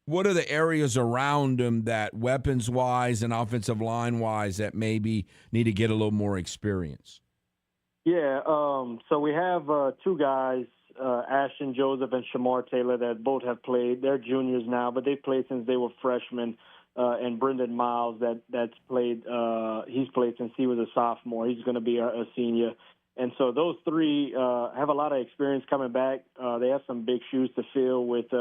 what are the areas around him that weapons-wise and offensive line-wise that maybe need to get a little more experience? Yeah, so we have two guys, Ashton Joseph and Shamar Taylor, that both have played. They're juniors now, but they've played since they were freshmen. And Brendan Miles, that's played. He's played since he was a sophomore. He's going to be a senior. And so those three have a lot of experience coming back. They have some big shoes to fill with,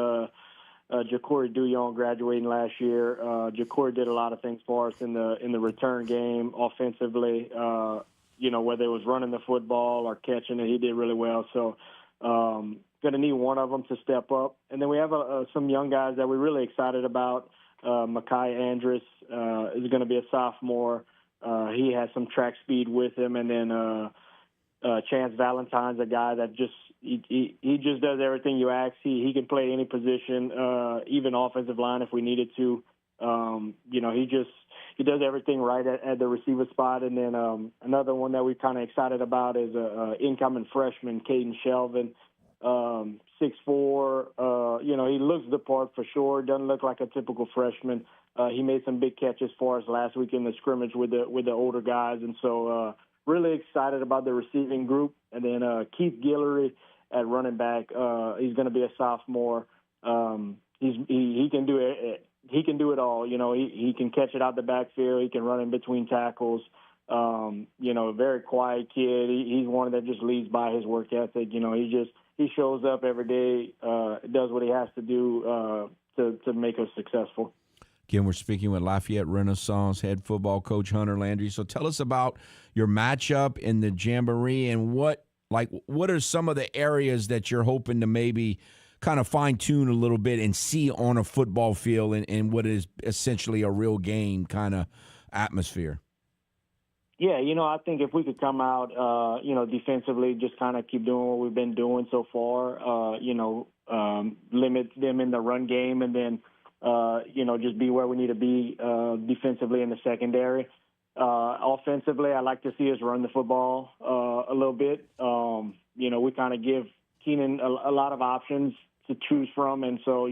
Ja'Cory Duyong graduating last year. Ja'Cory did a lot of things for us in the return game offensively. Whether it was running the football or catching it, he did really well. So going to need one of them to step up. And then we have some young guys that we're really excited about. Mekhi Andrews is going to be a sophomore. He has some track speed with him. And then Chance Valentine's a guy that he just does everything you ask. He can play any position, even offensive line if we needed to. He does everything right at the receiver spot. And then another one that we're kind of excited about is incoming freshman, Caden Shelvin, 6'4". He looks the part for sure. Doesn't look like a typical freshman. He made some big catches for us last week in the scrimmage with the older guys. And so really excited about the receiving group. And then Keith Guillory at running back. He's going to be a sophomore. He can do it. He can do it all. He can catch it out the backfield. He can run in between tackles. A very quiet kid. He's one that just leads by his work ethic. He shows up every day, does what he has to do to make us successful. Again, we're speaking with Lafayette Renaissance head football coach Hunter Landry. So tell us about your matchup in the Jamboree and what are some of the areas that you're hoping to maybe kind of fine-tune a little bit and see on a football field in what is essentially a real game kind of atmosphere? Yeah, I think if we could come out, defensively, just kind of keep doing what we've been doing so far, limit them in the run game and then, just be where we need to be defensively in the secondary. Offensively, I like to see us run the football a little bit. We kind of give Keenan a lot of options to choose from, and so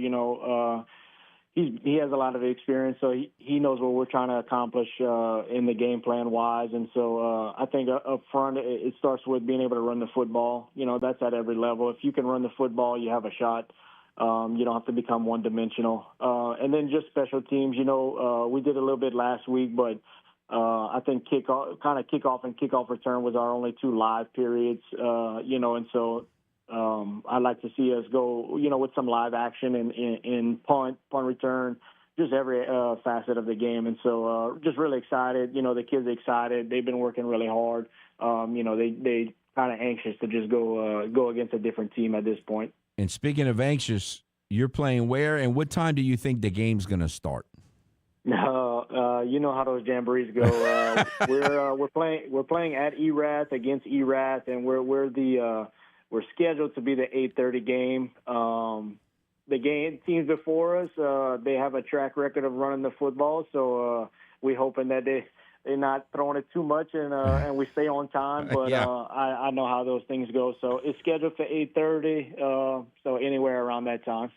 he has a lot of experience, so he knows what we're trying to accomplish in the game plan wise. And so I think up front it starts with being able to run the football. That's at every level. If you can run the football, you have a shot. You don't have to become one-dimensional. And then just special teams. We did a little bit last week, but I think kickoff and kickoff return was our only two live periods. And so I'd like to see us go, with some live action in punt return, just every facet of the game. And so just really excited. The kids are excited. They've been working really hard. They kind of anxious to just go against a different team at this point. And speaking of anxious, you're playing where and what time do you think the game's going to start? You know how those jamborees go. We're playing at Erath against Erath, and we're scheduled to be the 8:30 game. The game teams before us, they have a track record of running the football, so we're hoping that they're not throwing it too much and we stay on time. But yeah. I know how those things go, so it's scheduled for 8:30. So anywhere around that time.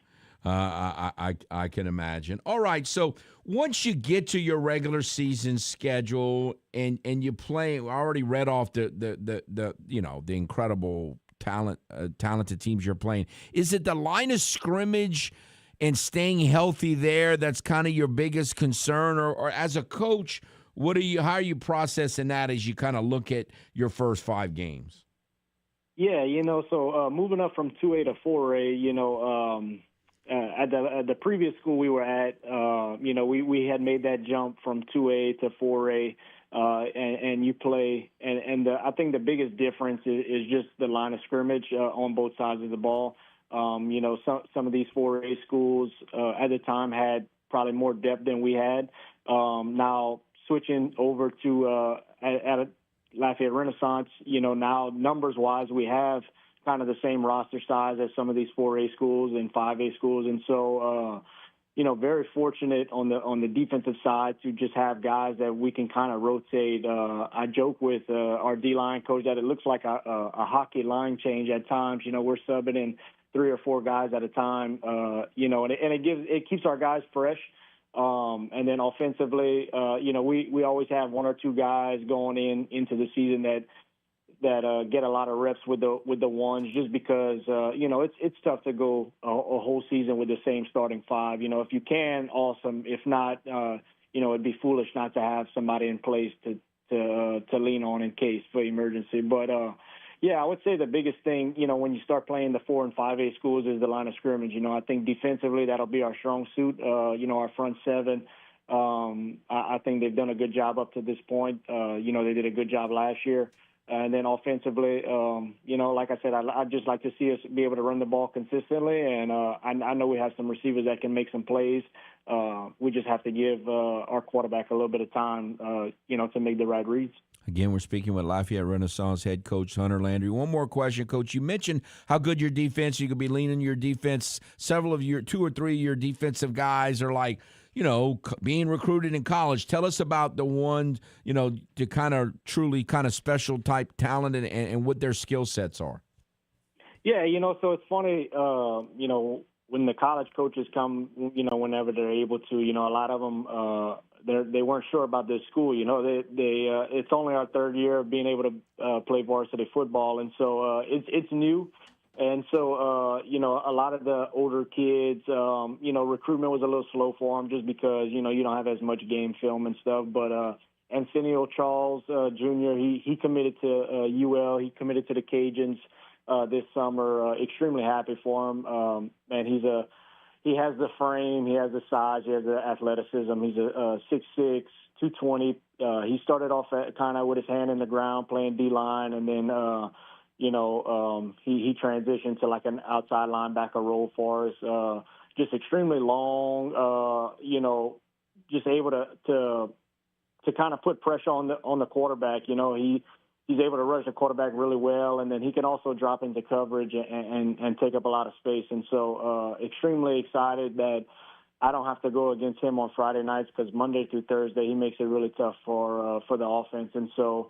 I can imagine. All right, so once you get to your regular season schedule and you play, I already read off the incredible talented teams you're playing. Is it the line of scrimmage and staying healthy there that's kind of your biggest concern, or as a coach, how are you processing that as you kind of look at your first 5 games? Yeah, so moving up from 2A to 4A, at the previous school we were at, we had made that jump from 2A to 4A, and you play, and I think the biggest difference is just the line of scrimmage on both sides of the ball. Some of these 4A schools at the time had probably more depth than we had. Now switching over to at Lafayette Renaissance, now numbers-wise we have kind of the same roster size as some of these 4A schools and 5A schools. And so, very fortunate on the defensive side to just have guys that we can kind of rotate. I joke with our D-line coach that it looks like a hockey line change at times. We're subbing in 3 or 4 guys at a time, and it keeps our guys fresh. And then offensively, we always have 1 or 2 guys going into the season that get a lot of reps with the ones, just because it's tough to go a whole season with the same starting 5. If you can, awesome. If not, it'd be foolish not to have somebody in place to lean on in case for emergency. But Yeah, I would say the biggest thing, when you start playing the 4 and 5A schools is the line of scrimmage. I think defensively that'll be our strong suit. Our front seven. I think they've done a good job up to this point. They did a good job last year. And then offensively, like I said, I'd just like to see us be able to run the ball consistently. And I know we have some receivers that can make some plays. We just have to give our quarterback a little bit of time, to make the right reads. Again, we're speaking with Lafayette Renaissance head coach Hunter Landry. One more question, Coach. You mentioned how good your defense, you could be leaning your defense. Several of your 2 or 3 of your defensive guys are like, being recruited in college. Tell us about the ones, the kind of truly kind of special type talent and what their skill sets are. Yeah, so it's funny, when the college coaches come, whenever they're able to, a lot of them, they weren't sure about their school. It's only our 3rd year of being able to play varsity football. And so it's new. And so, a lot of the older kids, recruitment was a little slow for them just because, you don't have as much game film and stuff. But Antonio Charles, Jr., he committed to UL. He committed to the Cajuns this summer. Extremely happy for him. And he has the frame, he has the size, he has the athleticism. He's a 6'6", 220. He started off kind of with his hand in the ground playing D-line, and then he transitioned to like an outside linebacker role for us. Just extremely long, just able to kind of put pressure on the quarterback. He's able to rush the quarterback really well, and then he can also drop into coverage and take up a lot of space. And so extremely excited that I don't have to go against him on Friday nights, because Monday through Thursday he makes it really tough for the offense. And so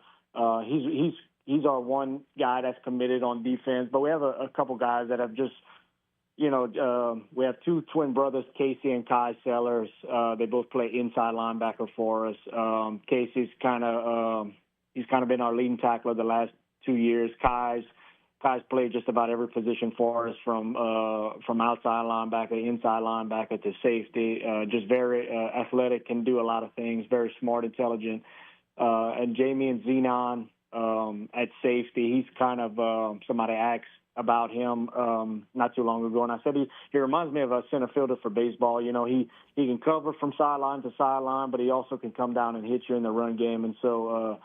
he's our one guy that's committed on defense. But we have a couple guys that have just, we have 2 twin brothers, Casey and Kai Sellers. They both play inside linebacker for us. Casey's kind of been our leading tackler the last 2 years. Kai's played just about every position for us, from outside linebacker, inside linebacker to safety. Just very athletic, can do a lot of things, very smart, intelligent. And Jamie and Zenon at safety, he's kind of somebody asked about him not too long ago, and I said he reminds me of a center fielder for baseball. He can cover from sideline to sideline, but he also can come down and hit you in the run game. And so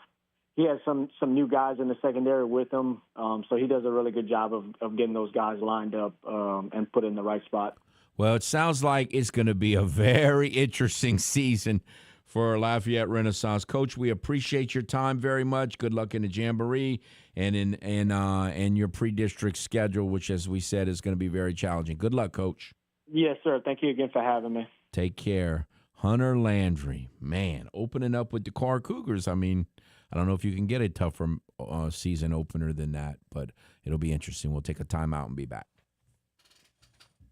he has some new guys in the secondary with him, so he does a really good job of getting those guys lined up and put in the right spot. Well, it sounds like it's going to be a very interesting season for Lafayette Renaissance. Coach, we appreciate your time very much. Good luck in the Jamboree and in your pre-district schedule, which, as we said, is going to be very challenging. Good luck, Coach. Yes, sir. Thank you again for having me. Take care. Hunter Landry, man, opening up with the Carr Cougars. I mean, I don't know if you can get a tougher season opener than that, but it'll be interesting. We'll take a timeout and be back.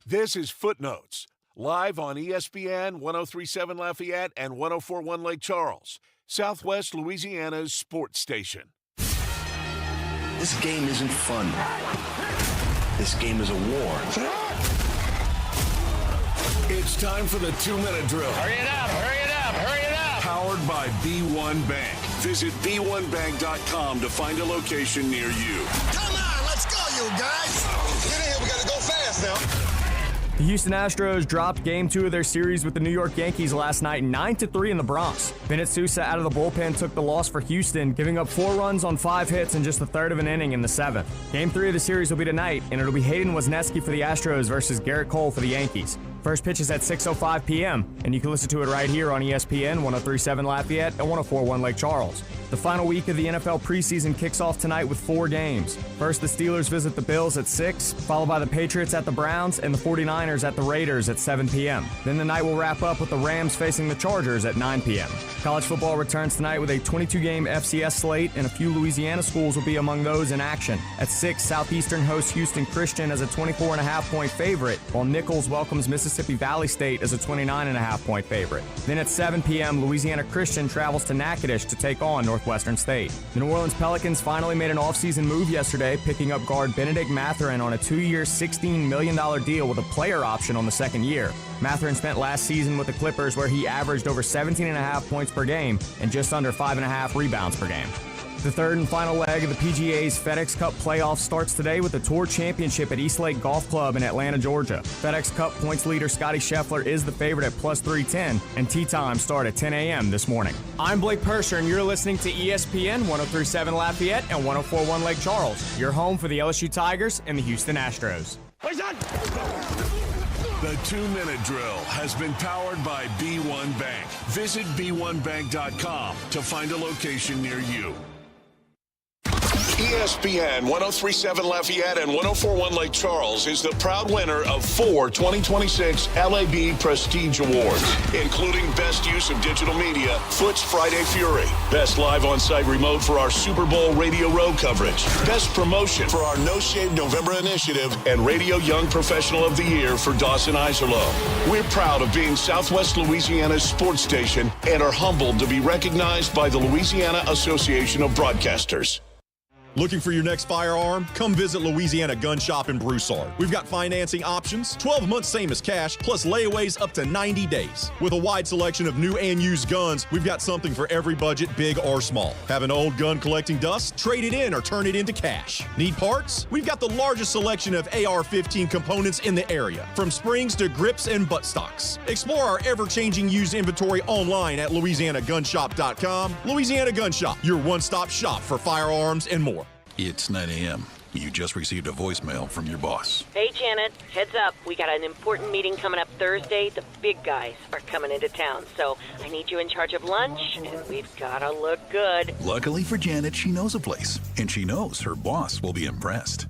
This is Footnotes, live on ESPN 103.7 Lafayette and 104.1 Lake Charles, Southwest Louisiana's sports station. This game isn't fun. This game is a war. It's time for the 2-minute drill. Hurry it up, hurry it up, hurry it up. Powered by B1 Bank. Visit B1Bank.com to find a location near you. Come on, let's go, you guys. Get in here, we gotta go fast now. The Houston Astros dropped Game 2 of their series with the New York Yankees last night, 9-3 in the Bronx. Bennett Sousa out of the bullpen took the loss for Houston, giving up 4 runs on 5 hits in just the third of an inning in the 7th. Game 3 of the series will be tonight, and it'll be Hayden Wesneski for the Astros versus Garrett Cole for the Yankees. First pitch is at 6:05 p.m., and you can listen to it right here on ESPN 103.7 Lafayette and 104.1 Lake Charles. The final week of the NFL preseason kicks off tonight with 4 games. First, the Steelers visit the Bills at 6, followed by the Patriots at the Browns and the 49ers at the Raiders at 7 p.m. Then the night will wrap up with the Rams facing the Chargers at 9 p.m. College football returns tonight with a 22-game FCS slate, and a few Louisiana schools will be among those in action. At 6, Southeastern hosts Houston Christian as a 24.5-point favorite, while Nichols welcomes Mississippi Valley State as a 29.5-point favorite. Then at 7 p.m., Louisiana Christian travels to Natchitoches to take on Northwestern State. The New Orleans Pelicans finally made an offseason move yesterday, picking up guard Benedict Mathurin on a 2-year, $16 million deal with a player option on the second year. Mathurin spent last season with the Clippers, where he averaged over 17.5 points per game and just under 5.5 rebounds per game. The third and final leg of the PGA's FedEx Cup playoff starts today with the Tour Championship at Eastlake Golf Club in Atlanta, Georgia. FedEx Cup points leader Scotty Scheffler is the favorite at plus 310, and tee times start at 10 a.m. this morning. I'm Blake Persher, and you're listening to ESPN 103.7 Lafayette and 104.1 Lake Charles, your home for the LSU Tigers and the Houston Astros. The 2-minute drill has been powered by B1 Bank. Visit b1bank.com to find a location near you. ESPN 103.7 Lafayette and 104.1 Lake Charles is the proud winner of 4 2026 LAB Prestige Awards, including Best Use of Digital Media, Foot's Friday Fury, Best Live On-Site Remote for our Super Bowl Radio Row coverage, Best Promotion for our No Shave November initiative, and Radio Young Professional of the Year for Dawson Iserloh. We're proud of being Southwest Louisiana's sports station and are humbled to be recognized by the Louisiana Association of Broadcasters. Looking for your next firearm? Come visit Louisiana Gun Shop in Broussard. We've got financing options, 12 months same as cash, plus layaways up to 90 days. With a wide selection of new and used guns, we've got something for every budget, big or small. Have an old gun collecting dust? Trade it in or turn it into cash. Need parts? We've got the largest selection of AR-15 components in the area, from springs to grips and buttstocks. Explore our ever-changing used inventory online at LouisianaGunShop.com. Louisiana Gun Shop, your one-stop shop for firearms and more. It's 9 a.m. You just received a voicemail from your boss. Hey, Janet. Heads up. We got an important meeting coming up Thursday. The big guys are coming into town, so I need you in charge of lunch, and we've got to look good. Luckily for Janet, she knows a place, and she knows her boss will be impressed.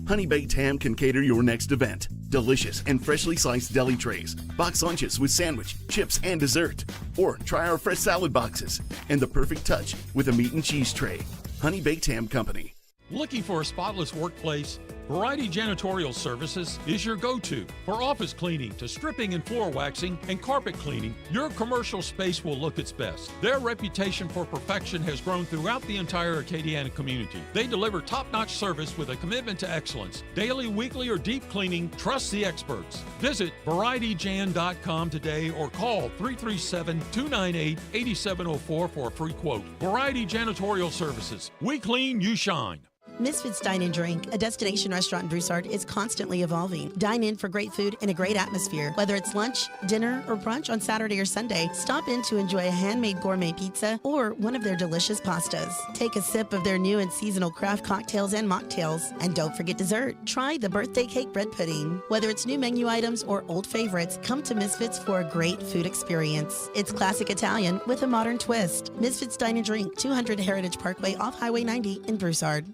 Honey Baked Ham can cater your next event. Delicious and freshly sliced deli trays, box lunches with sandwich, chips, and dessert. Or try our fresh salad boxes and the perfect touch with a meat and cheese tray. Honey Baked Ham Company. Looking for a spotless workplace? Variety Janitorial Services is your go-to. For office cleaning to stripping and floor waxing and carpet cleaning, your commercial space will look its best. Their reputation for perfection has grown throughout the entire Acadiana community. They deliver top-notch service with a commitment to excellence. Daily, weekly, or deep cleaning, trust the experts. Visit VarietyJan.com today or call 337-298-8704 for a free quote. Variety Janitorial Services. We clean, you shine. Misfits Dine and Drink, a destination restaurant in Broussard, is constantly evolving. Dine in for great food and a great atmosphere. Whether it's lunch, dinner, or brunch on Saturday or Sunday, stop in to enjoy a handmade gourmet pizza or one of their delicious pastas. Take a sip of their new and seasonal craft cocktails and mocktails. And don't forget dessert. Try the birthday cake bread pudding. Whether it's new menu items or old favorites, come to Misfits for a great food experience. It's classic Italian with a modern twist. Misfits Dine and Drink, 200 Heritage Parkway off Highway 90 in Broussard.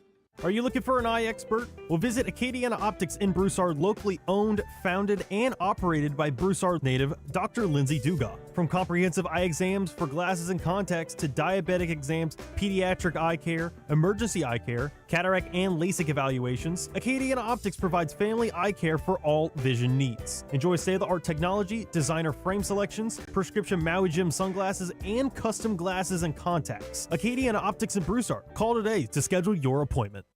Are you looking for an eye expert? Well, visit Acadiana Optics in Broussard, locally owned, founded, and operated by Broussard native Dr. Lindsay Dugas. From comprehensive eye exams for glasses and contacts to diabetic exams, pediatric eye care, emergency eye care, cataract and LASIK evaluations, Acadiana Optics provides family eye care for all vision needs. Enjoy state-of-the-art technology, designer frame selections, prescription Maui Jim sunglasses, and custom glasses and contacts. Acadiana Optics in Broussard. Call today to schedule your appointment.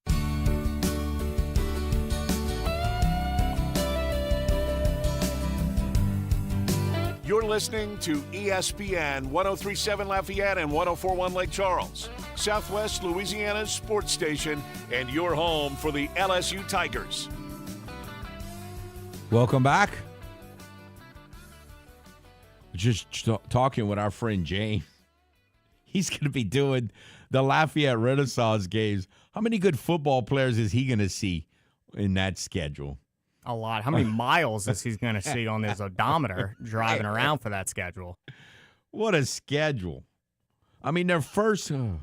You're listening to ESPN 103.7 Lafayette and 104.1 Lake Charles, Southwest Louisiana's sports station, and your home for the LSU Tigers. Welcome back. Just talking with our friend James. He's going to be doing the Lafayette Renaissance games. How many good football players is he going to see in that schedule? A lot. How many miles is he going to see on his odometer driving around for that schedule? What a schedule. I mean, their first, 3 of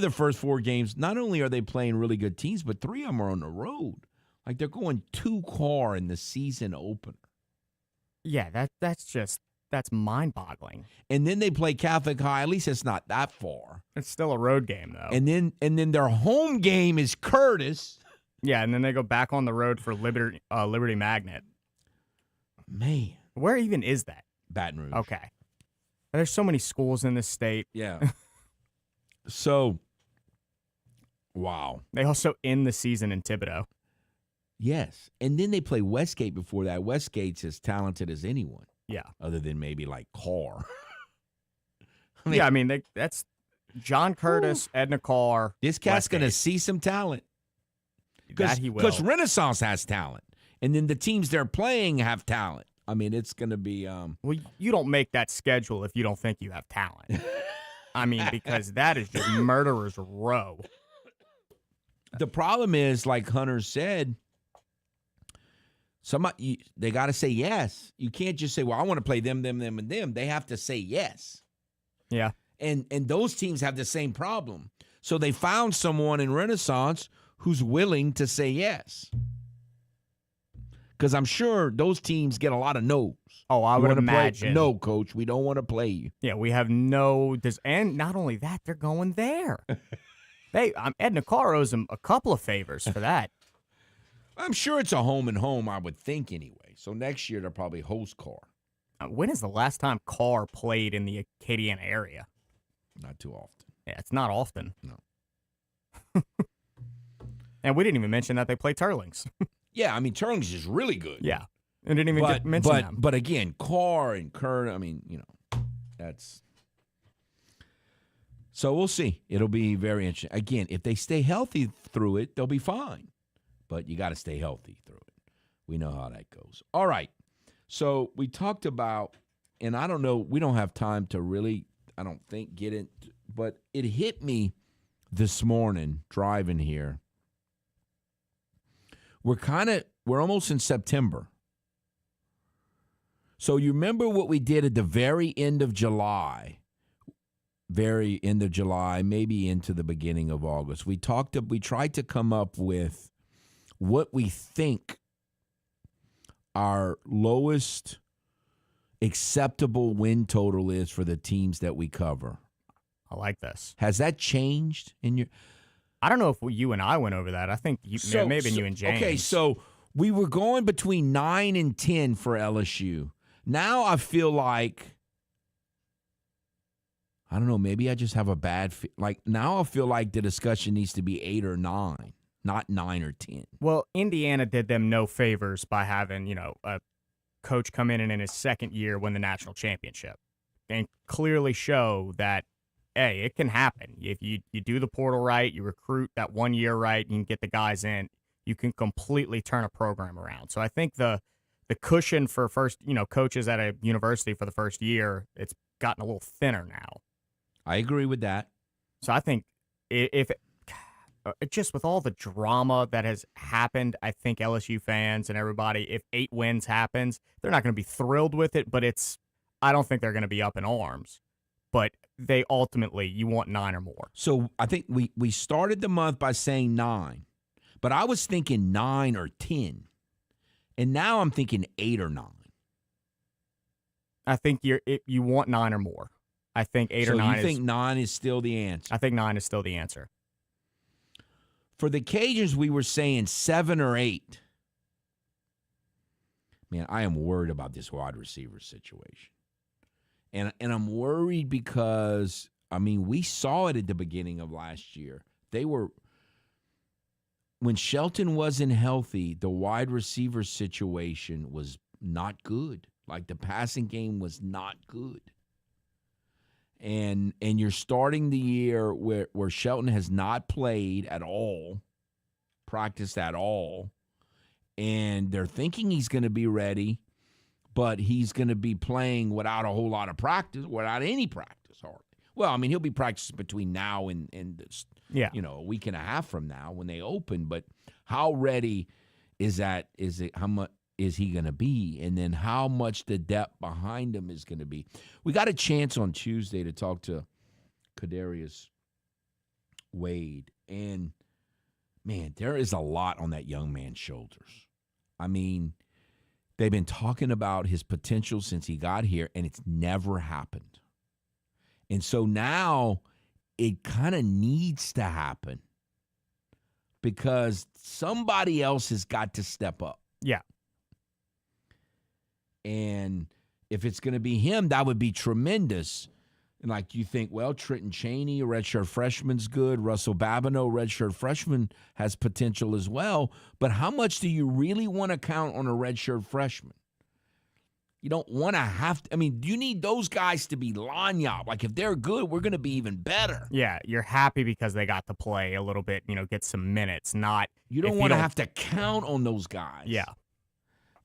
the first 4 games, not only are they playing really good teams, but 3 of them are on the road. Like they're going 2-car in the season opener. Yeah, that's mind-boggling. And then they play Catholic High. At least it's not that far. It's still a road game, though. And then their home game is Curtis. Yeah, and then they go back on the road for Liberty Magnet. Man. Where even is that? Baton Rouge. Okay. There's so many schools in this state. Yeah. So, wow. They also end the season in Thibodaux. Yes. And then they play Westgate before that. Westgate's as talented as anyone. Yeah. Other than maybe like Carr. I mean, that's John Curtis, Edna Carr. This cat's going to see some talent. That he will. Because Renaissance has talent. And then the teams they're playing have talent. I mean, it's going to be... Well, you don't make that schedule if you don't think you have talent. I mean, because that is just murderer's row. The problem is, like Hunter said, they got to say yes. You can't just say, well, I want to play them, and them. They have to say yes. Yeah. And those teams have the same problem. So they found someone in Renaissance who's willing to say yes. Because I'm sure those teams get a lot of no's. Oh, I would imagine. No, coach, we don't want to play you. Yeah, we have no. And not only that, they're going there. Edna Carr owes him a couple of favors for that. I'm sure it's a home and home, I would think anyway. So next year they'll probably host Carr. When is the last time Carr played in the Acadiana area? Not too often. Yeah, it's not often. No. And we didn't even mention that they play Turlings. Yeah, I mean, Turlings is really good. Yeah. And didn't even mention them. But again, Carr and Kern, I mean, that's... So we'll see. It'll be very interesting. Again, if they stay healthy through it, they'll be fine. But you got to stay healthy through it. We know how that goes. All right. So we talked about, and I don't know, we don't have time to really, I don't think, get it, but it hit me this morning driving here. We're almost in September. So you remember what we did at the very end of July, maybe into the beginning of August. We tried to come up with what we think our lowest acceptable win total is for the teams that we cover. I like this. Has that changed in your... I don't know if you and I went over that. I think maybe you and James. Okay, so we were going between 9 and 10 for LSU. Now I feel like, I don't know, maybe I just have a bad now I feel like the discussion needs to be 8 or 9, not 9 or 10. Well, Indiana did them no favors by having, a coach come in his second year win the national championship and clearly show that, hey, it can happen. If you do the portal right, you recruit that 1 year right, you can get the guys in, you can completely turn a program around. So I think the cushion for first, coaches at a university for the first year, it's gotten a little thinner now. I agree with that. So I think if just with all the drama that has happened, I think LSU fans and everybody, if 8 wins happens, they're not going to be thrilled with it, but I don't think they're going to be up in arms. But they ultimately, you want 9 or more. So I think we started the month by saying 9, but I was thinking 9 or 10, and now I'm thinking 8 or 9. I think you want 9 or more. I think 8 or 9 So you think 9 is still the answer? I think 9 is still the answer. For the Cajuns, we were saying 7 or 8. Man, I am worried about this wide receiver situation. And I'm worried because, we saw it at the beginning of last year. When Shelton wasn't healthy, the wide receiver situation was not good. Like, the passing game was not good. And you're starting the year where Shelton has not played at all, practiced at all, and they're thinking he's going to be ready, but he's going to be playing without a whole lot of practice, without any practice hardly. Well, he'll be practicing between now and a week and a half from now when they open, but how ready is that? Is it how much is he going to be? And then how much the depth behind him is going to be. We got a chance on Tuesday to talk to Kadarius Wade. And, man, there is a lot on that young man's shoulders. They've been talking about his potential since he got here, and it's never happened. And so now it kind of needs to happen because somebody else has got to step up. Yeah. And if it's going to be him, that would be tremendous. And you think, well, Trenton Chaney, a redshirt freshman's good. Russell Babineau, redshirt freshman, has potential as well. But how much do you really want to count on a redshirt freshman? You don't want to have to. I mean, you need those guys to be lanyard. Like, if they're good, we're going to be even better. Yeah, you're happy because they got to play a little bit, get some minutes, not. You don't want to have to count on those guys. Yeah.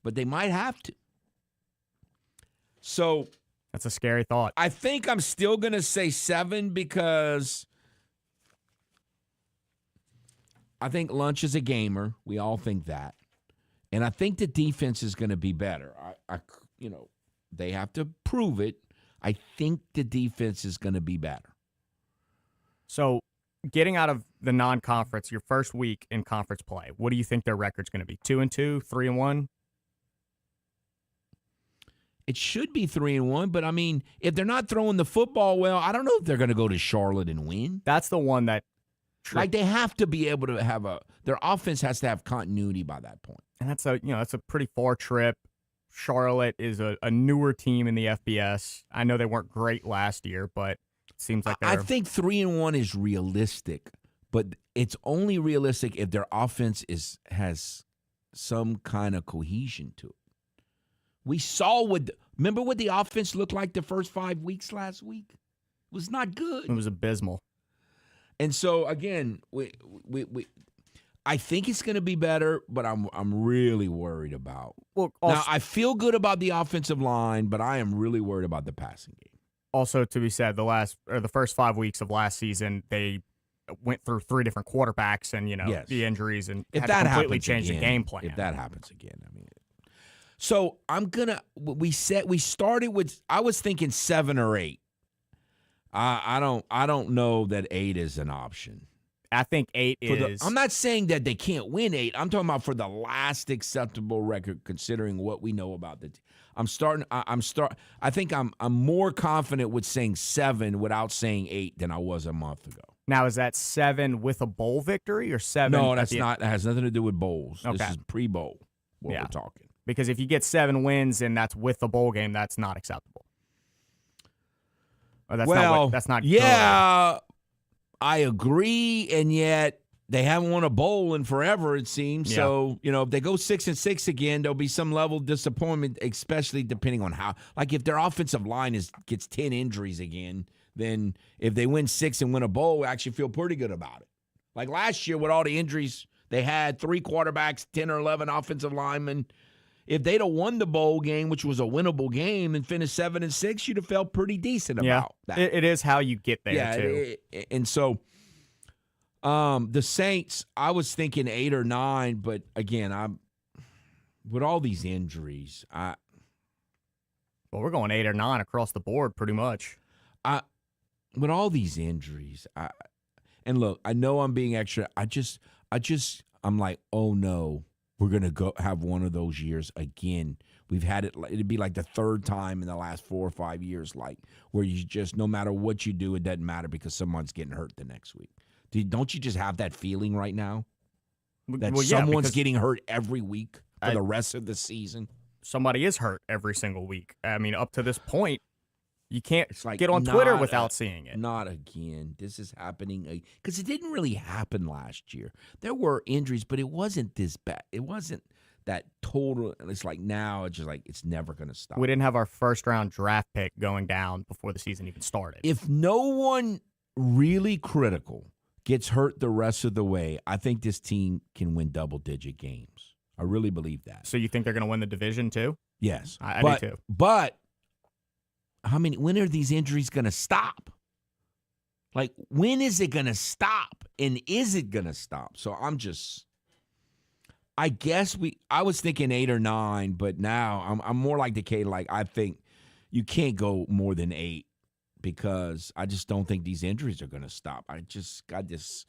But they might have to. So. That's a scary thought. I think I'm still going to say 7 because I think Lunch is a gamer. We all think that. And I think the defense is going to be better. They have to prove it. I think the defense is going to be better. So, getting out of the non-conference, your first week in conference play, what do you think their record's going to be? 2-2, 3-1? It should be 3-1, but I mean, if they're not throwing the football well, I don't know if they're going to go to Charlotte and win. That's the one that like they have to be able to have their offense has to have continuity by that point. And that's a pretty far trip. Charlotte is a newer team in the FBS. I know they weren't great last year, but it seems like I think 3-1 is realistic, but it's only realistic if their offense has some kind of cohesion to it. We saw remember what the offense looked like the first 5 weeks last week? It was not good. It was abysmal. And so again, I think it's going to be better, but I'm really worried about. Well, now I feel good about the offensive line, but I am really worried about the passing game. Also, to be said, the first 5 weeks of last season, they went through 3 different quarterbacks, and the injuries, and if had that to completely happens change again, the game plan. If that happens again, I mean. So I'm gonna. We started with. I was thinking 7 or 8. I don't know that 8 is an option. I think 8 is. I'm not saying that they can't win 8. I'm talking about for the last acceptable record, considering what we know about the. I think I'm more confident with saying 7 without saying 8 than I was a month ago. Now, is that 7 with a bowl victory or 7? No, that's not. That has nothing to do with bowls. Okay. This is pre-bowl. We're talking. Because if you get 7 wins and that's with the bowl game, that's not acceptable. Or that's not. Yeah, good. I agree, and yet they haven't won a bowl in forever, it seems. Yeah. So, if they go 6-6 again, there'll be some level of disappointment, especially depending on how. Like, if their offensive line gets 10 injuries again, then if they win 6 and win a bowl, I actually feel pretty good about it. Like last year with all the injuries they had, 3 quarterbacks, 10 or 11 offensive linemen. If they'd have won the bowl game, which was a winnable game, and finished 7-6, you'd have felt pretty decent about that. It is how you get there, too. And so the Saints, I was thinking 8 or 9, but again, with all these injuries, well, we're going 8 or 9 across the board, pretty much. With all these injuries, and look, I know I'm being extra. I'm like, oh no. We're going to go have one of those years again. We've had it. It'd be like the 3rd time in the last 4 or 5 years, like where you just, no matter what you do, it doesn't matter because someone's getting hurt the next week. Don't you just have that feeling right now? That someone's getting hurt every week for the rest of the season? Somebody is hurt every single week. I mean, up to this point, you can't get on Twitter without seeing it. Not again. This is happening because it didn't really happen last year. There were injuries, but it wasn't this bad. It wasn't that total. It's like now it's just like it's never going to stop. We didn't have our first-round draft pick going down before the season even started. If no one really critical gets hurt the rest of the way, I think this team can win double-digit games. I really believe that. So you think they're going to win the division too? Yes. I do too. But when are these injuries going to stop? Like, when is it going to stop? And is it going to stop? So I guess I was thinking 8 or 9, but now I'm more like Decatur. Like, I think you can't go more than 8 because I just don't think these injuries are going to stop. I just got this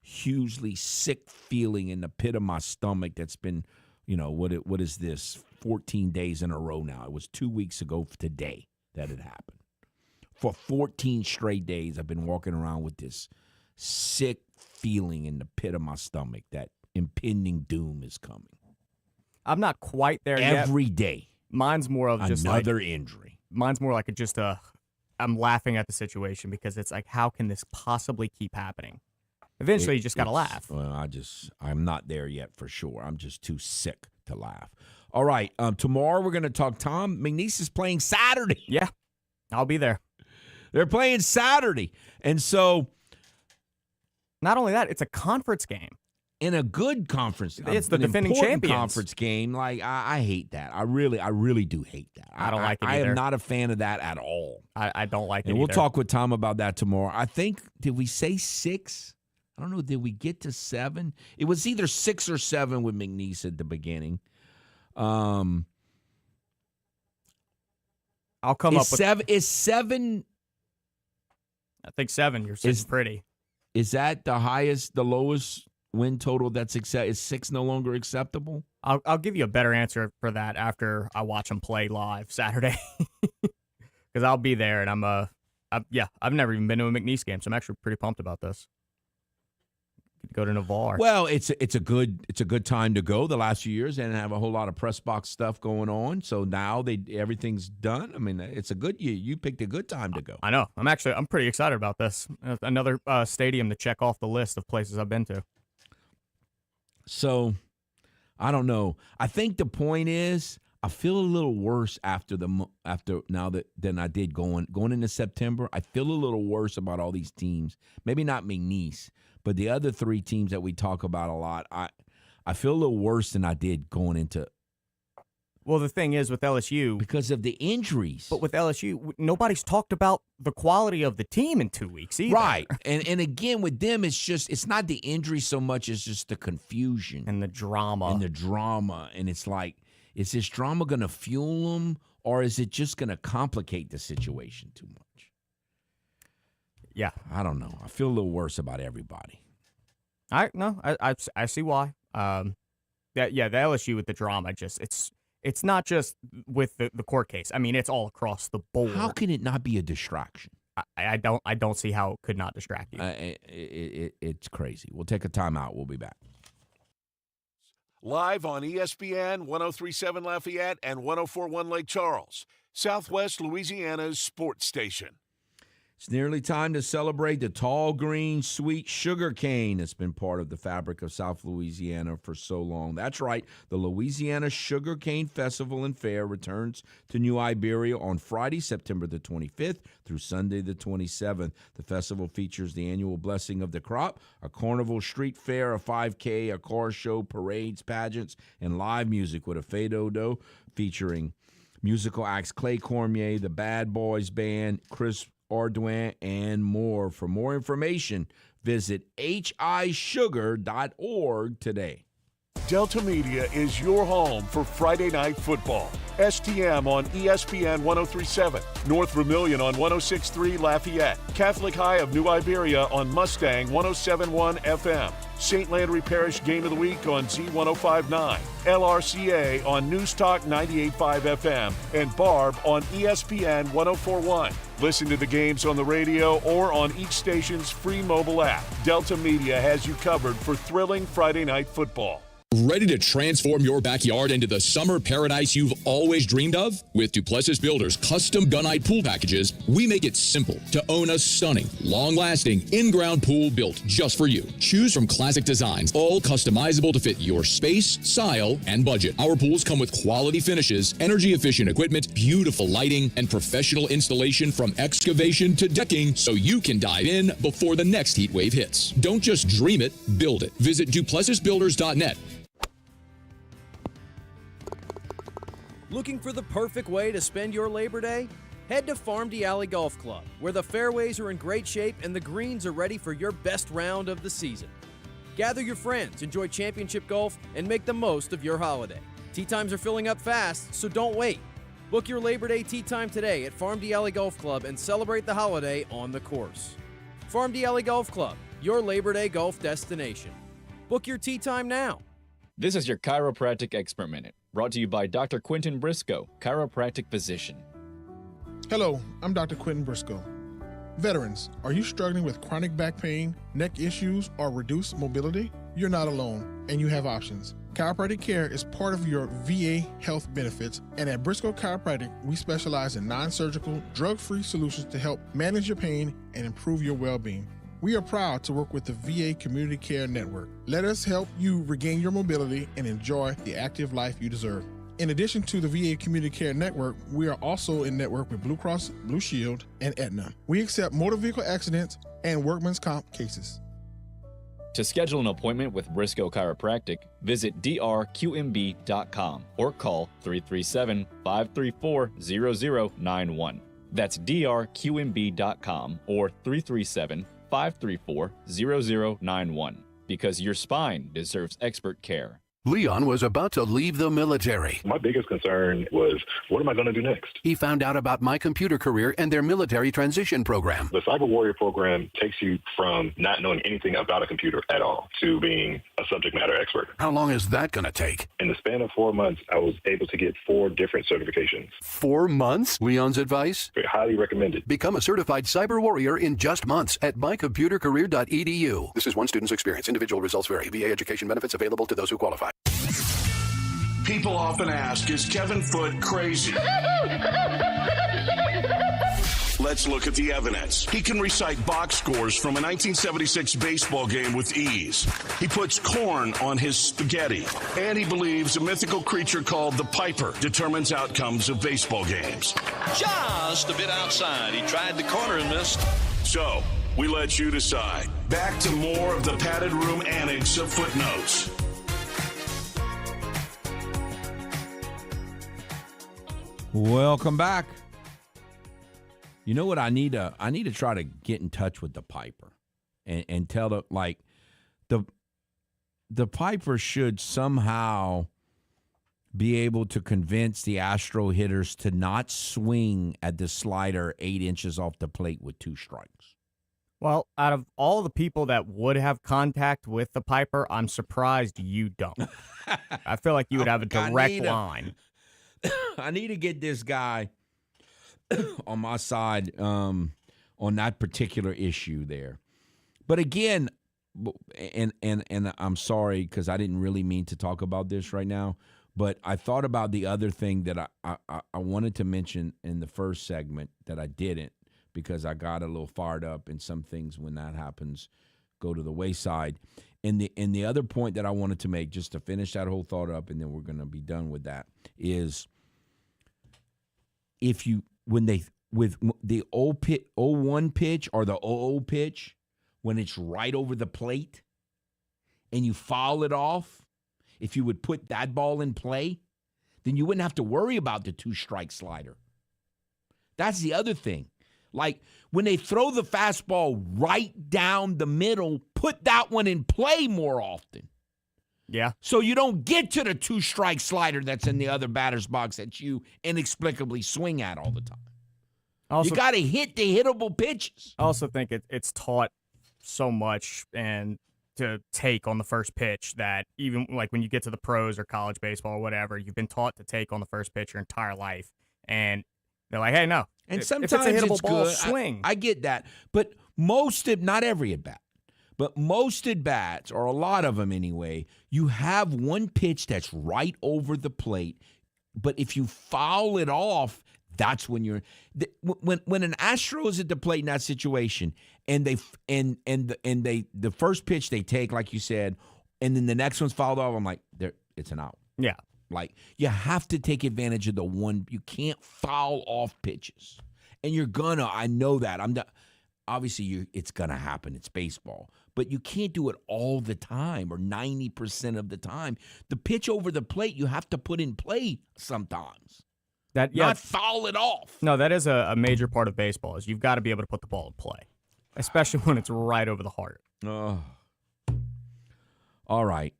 hugely sick feeling in the pit of my stomach that's been, what is this, 14 days in a row now. It was 2 weeks ago today that it happened. For 14 straight days, I've been walking around with this sick feeling in the pit of my stomach that impending doom is coming. I'm not quite there yet. Every day. Mine's more of just another injury. Mine's more like I'm laughing at the situation because it's like, how can this possibly keep happening? Eventually, you just got to laugh. Well, I'm not there yet for sure. I'm just too sick to laugh. All right. Tomorrow we're going to talk. Tom McNeese is playing Saturday. Yeah, I'll be there. They're playing Saturday. And so not only that, it's a conference game. In a good conference. It's the defending champions. Conference game. Like, I hate that. I really do hate that. I don't like it I either. am not a fan of that at all. I don't like it And we'll either. talk with Tom about that tomorrow. I think, did we say 6? I don't know. Did we get to 7? It was either 6 or 7 with McNeese at the beginning. I'll come up with 7. Is 7? I think 7. You're sitting pretty. Is that the highest, the lowest win total that's accept? Is 6 no longer acceptable? I'll give you a better answer for that after I watch them play live Saturday, because I'll be there, and I've never even been to a McNeese game, so I'm actually pretty pumped about this. Go to Navarre. Well, it's a good time to go. The last few years, and have a whole lot of press box stuff going on. So now everything's done. I mean, it's a good year. You picked a good time to go. I know. I'm pretty excited about this. Another stadium to check off the list of places I've been to. So, I don't know. I think the point is, I feel a little worse after now than I did going into September. I feel a little worse about all these teams. Maybe not McNeese, but the other 3 teams that we talk about a lot. I feel a little worse than I did going into. Well, the thing is with LSU, because of the injuries. But with LSU, nobody's talked about the quality of the team in 2 weeks either. Right. And again, with them, it's not the injury so much as just the confusion. And the drama. And it's like, is this drama going to fuel them, or is it just going to complicate the situation too much? Yeah. I don't know. I feel a little worse about everybody. I see why. The LSU with the drama, it's not just with the court case. I mean, it's all across the board. How can it not be a distraction? I don't see how it could not distract you. It's crazy. We'll take a timeout. We'll be back. Live on ESPN 103.7 Lafayette and 104.1 Lake Charles, Southwest Louisiana's sports station. It's nearly time to celebrate the tall, green, sweet sugar cane that's been part of the fabric of South Louisiana for so long. That's right. The Louisiana Sugar Cane Festival and Fair returns to New Iberia on Friday, September the 25th through Sunday the 27th. The festival features the annual Blessing of the Crop, a carnival street fair, a 5K, a car show, parades, pageants, and live music with a Fado featuring musical acts Clay Cormier, the Bad Boys Band, Chris Arduin, and more. For more information, visit hisugar.org today. Delta Media is your home for Friday Night Football. STM on ESPN 103.7, North Vermilion on 106.3 Lafayette, Catholic High of New Iberia on Mustang 107.1 FM, St. Landry Parish Game of the Week on Z105.9, LRCA on News Talk 98.5 FM, and Barb on ESPN 104.1. Listen to the games on the radio or on each station's free mobile app. Delta Media has you covered for thrilling Friday Night Football. Ready to transform your backyard into the summer paradise you've always dreamed of? With Duplessis Builders custom gunite pool packages, we make it simple to own a stunning, long-lasting, in-ground pool built just for you. Choose from classic designs, all customizable to fit your space, style, and budget. Our pools come with quality finishes, energy-efficient equipment, beautiful lighting, and professional installation from excavation to decking, so you can dive in before the next heat wave hits. Don't just dream it, build it. Visit DuplessisBuilders.net. Looking for the perfect way to spend your Labor Day? Head to Farm D Alley Golf Club, where the fairways are in great shape and the greens are ready for your best round of the season. Gather your friends, enjoy championship golf, and make the most of your holiday. Tee times are filling up fast, so don't wait. Book your Labor Day tee time today at Farm D Alley Golf Club and celebrate the holiday on the course. Farm D Alley Golf Club, your Labor Day golf destination. Book your tee time now. This is your Chiropractic Expert Minute, brought to you by Dr. Quentin Briscoe, chiropractic physician. Hello, I'm Dr. Quentin Briscoe. Veterans, are you struggling with chronic back pain, neck issues, or reduced mobility? You're not alone, and you have options. Chiropractic care is part of your VA health benefits, and at Briscoe Chiropractic, we specialize in non-surgical, drug-free solutions to help manage your pain and improve your well-being. We are proud to work with the VA Community Care Network. Let us help you regain your mobility and enjoy the active life you deserve. In addition to the VA Community Care Network, we are also in network with Blue Cross, Blue Shield, and Aetna. We accept motor vehicle accidents and workman's comp cases. To schedule an appointment with Briscoe Chiropractic, visit drqmb.com or call 337-534-0091. That's drqmb.com or 337-534-0091. Because your spine deserves expert care. Leon was about to leave the military. My biggest concern was, what am I going to do next? He found out about My Computer Career and their military transition program. The Cyber Warrior program takes you from not knowing anything about a computer at all to being a subject matter expert. How long is that going to take? In the span of 4 months, I was able to get 4 different certifications. 4 months? Leon's advice? Highly recommended. Become a certified cyber warrior in just months at mycomputercareer.edu. This is one student's experience. Individual results vary. VA education benefits available to those who qualify. People often ask, is Kevin Foote crazy? Let's look at the evidence. He can recite box scores from a 1976 baseball game with ease. He puts corn on his spaghetti. And he believes a mythical creature called the Piper determines outcomes of baseball games. Just a bit outside. He tried the corner and missed. So, we let you decide. Back to more of the padded room annex of Footnotes. Welcome back. You know what I need to try to get in touch with the Piper and tell the Piper should somehow be able to convince the Astro hitters to not swing at the slider 8 inches off the plate with 2 strikes. Well, out of all the people that would have contact with the Piper, I'm surprised you don't. I feel like you would have a direct line. I need to get this guy on my side on that particular issue there. But again, and I'm sorry because I didn't really mean to talk about this right now, but I thought about the other thing that I wanted to mention in the first segment that I didn't because I got a little fired up, and some things when that happens go to the wayside. And the other point that I wanted to make, just to finish that whole thought up, and then we're going to be done with that, is when the 0-1 pitch or the 0-0 pitch, when it's right over the plate and you foul it off, if you would put that ball in play, then you wouldn't have to worry about the 2-strike slider. That's the other thing. Like when they throw the fastball right down the middle, put that one in play more often. Yeah. So you don't get to the 2-strike slider that's in the other batter's box that you inexplicably swing at all the time. Also, you got to hit the hittable pitches. I also think it's taught so much and to take on the first pitch that even like when you get to the pros or college baseball or whatever, you've been taught to take on the first pitch your entire life. And they're like, hey, no. And sometimes if it's a hittable ball, good. Swing. I get that. But not every at-bat. But most at-bats, or a lot of them anyway, you have one pitch that's right over the plate. But if you foul it off, that's when you're when an Astro is at the plate in that situation, and the first pitch they take, like you said, and then the next one's fouled off. I'm like, it's an out. Yeah, like you have to take advantage of the one. You can't foul off pitches, and you're gonna. I know that. Obviously, it's gonna happen. It's baseball. But you can't do it all the time or 90% of the time. The pitch over the plate, you have to put in play sometimes. Not foul it off. No, that is a major part of baseball is you've got to be able to put the ball in play, especially when it's right over the heart. Oh. All right.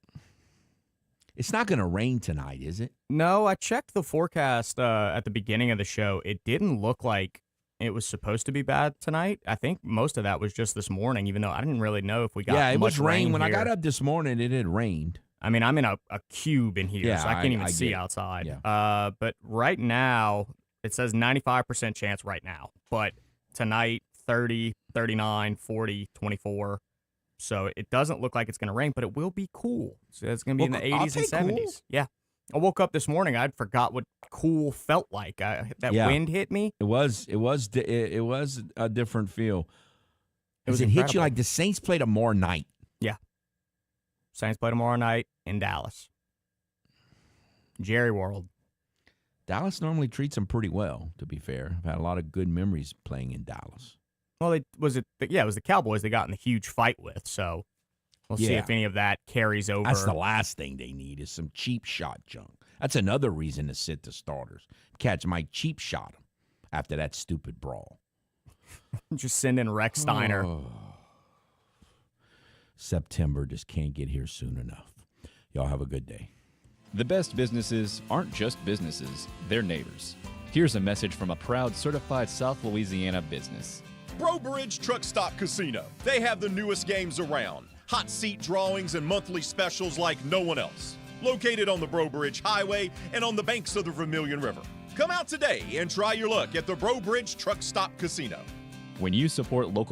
It's not going to rain tonight, is it? No, I checked the forecast at the beginning of the show. It didn't look like it was supposed to be bad tonight. I think most of that was just this morning, even though I didn't really know if we got it much was rain. When here. I got up this morning, it had rained. I mean, I'm in a cube in here, so I can't even see outside. Yeah. But right now, it says 95% chance right now. But tonight, 30, 39, 40, 24. So it doesn't look like it's going to rain, but it will be cool. So it's going to be in the 80s and 70s. Cool. Yeah. I woke up this morning. I'd forgot what cool felt like. Wind hit me. It was a different feel. It hit you like the Saints play tomorrow night? Yeah. Saints play tomorrow night in Dallas. Jerry World. Dallas normally treats them pretty well, to be fair. I've had a lot of good memories playing in Dallas. Well, it was the Cowboys they got in a huge fight with, so we'll see if any of that carries over. That's the last thing they need is some cheap shot junk. That's another reason to sit the starters. Cats might cheap shot them after that stupid brawl. Just send in Rex Steiner. Oh. September just can't get here soon enough. Y'all have a good day. The best businesses aren't just businesses, they're neighbors. Here's a message from a proud certified South Louisiana business. Brobridge Truck Stop Casino. They have the newest games around. Hot seat drawings and monthly specials like no one else. Located on the Brobridge Highway and on the banks of the Vermilion River. Come out today and try your luck at the Brobridge Truck Stop Casino. When you support local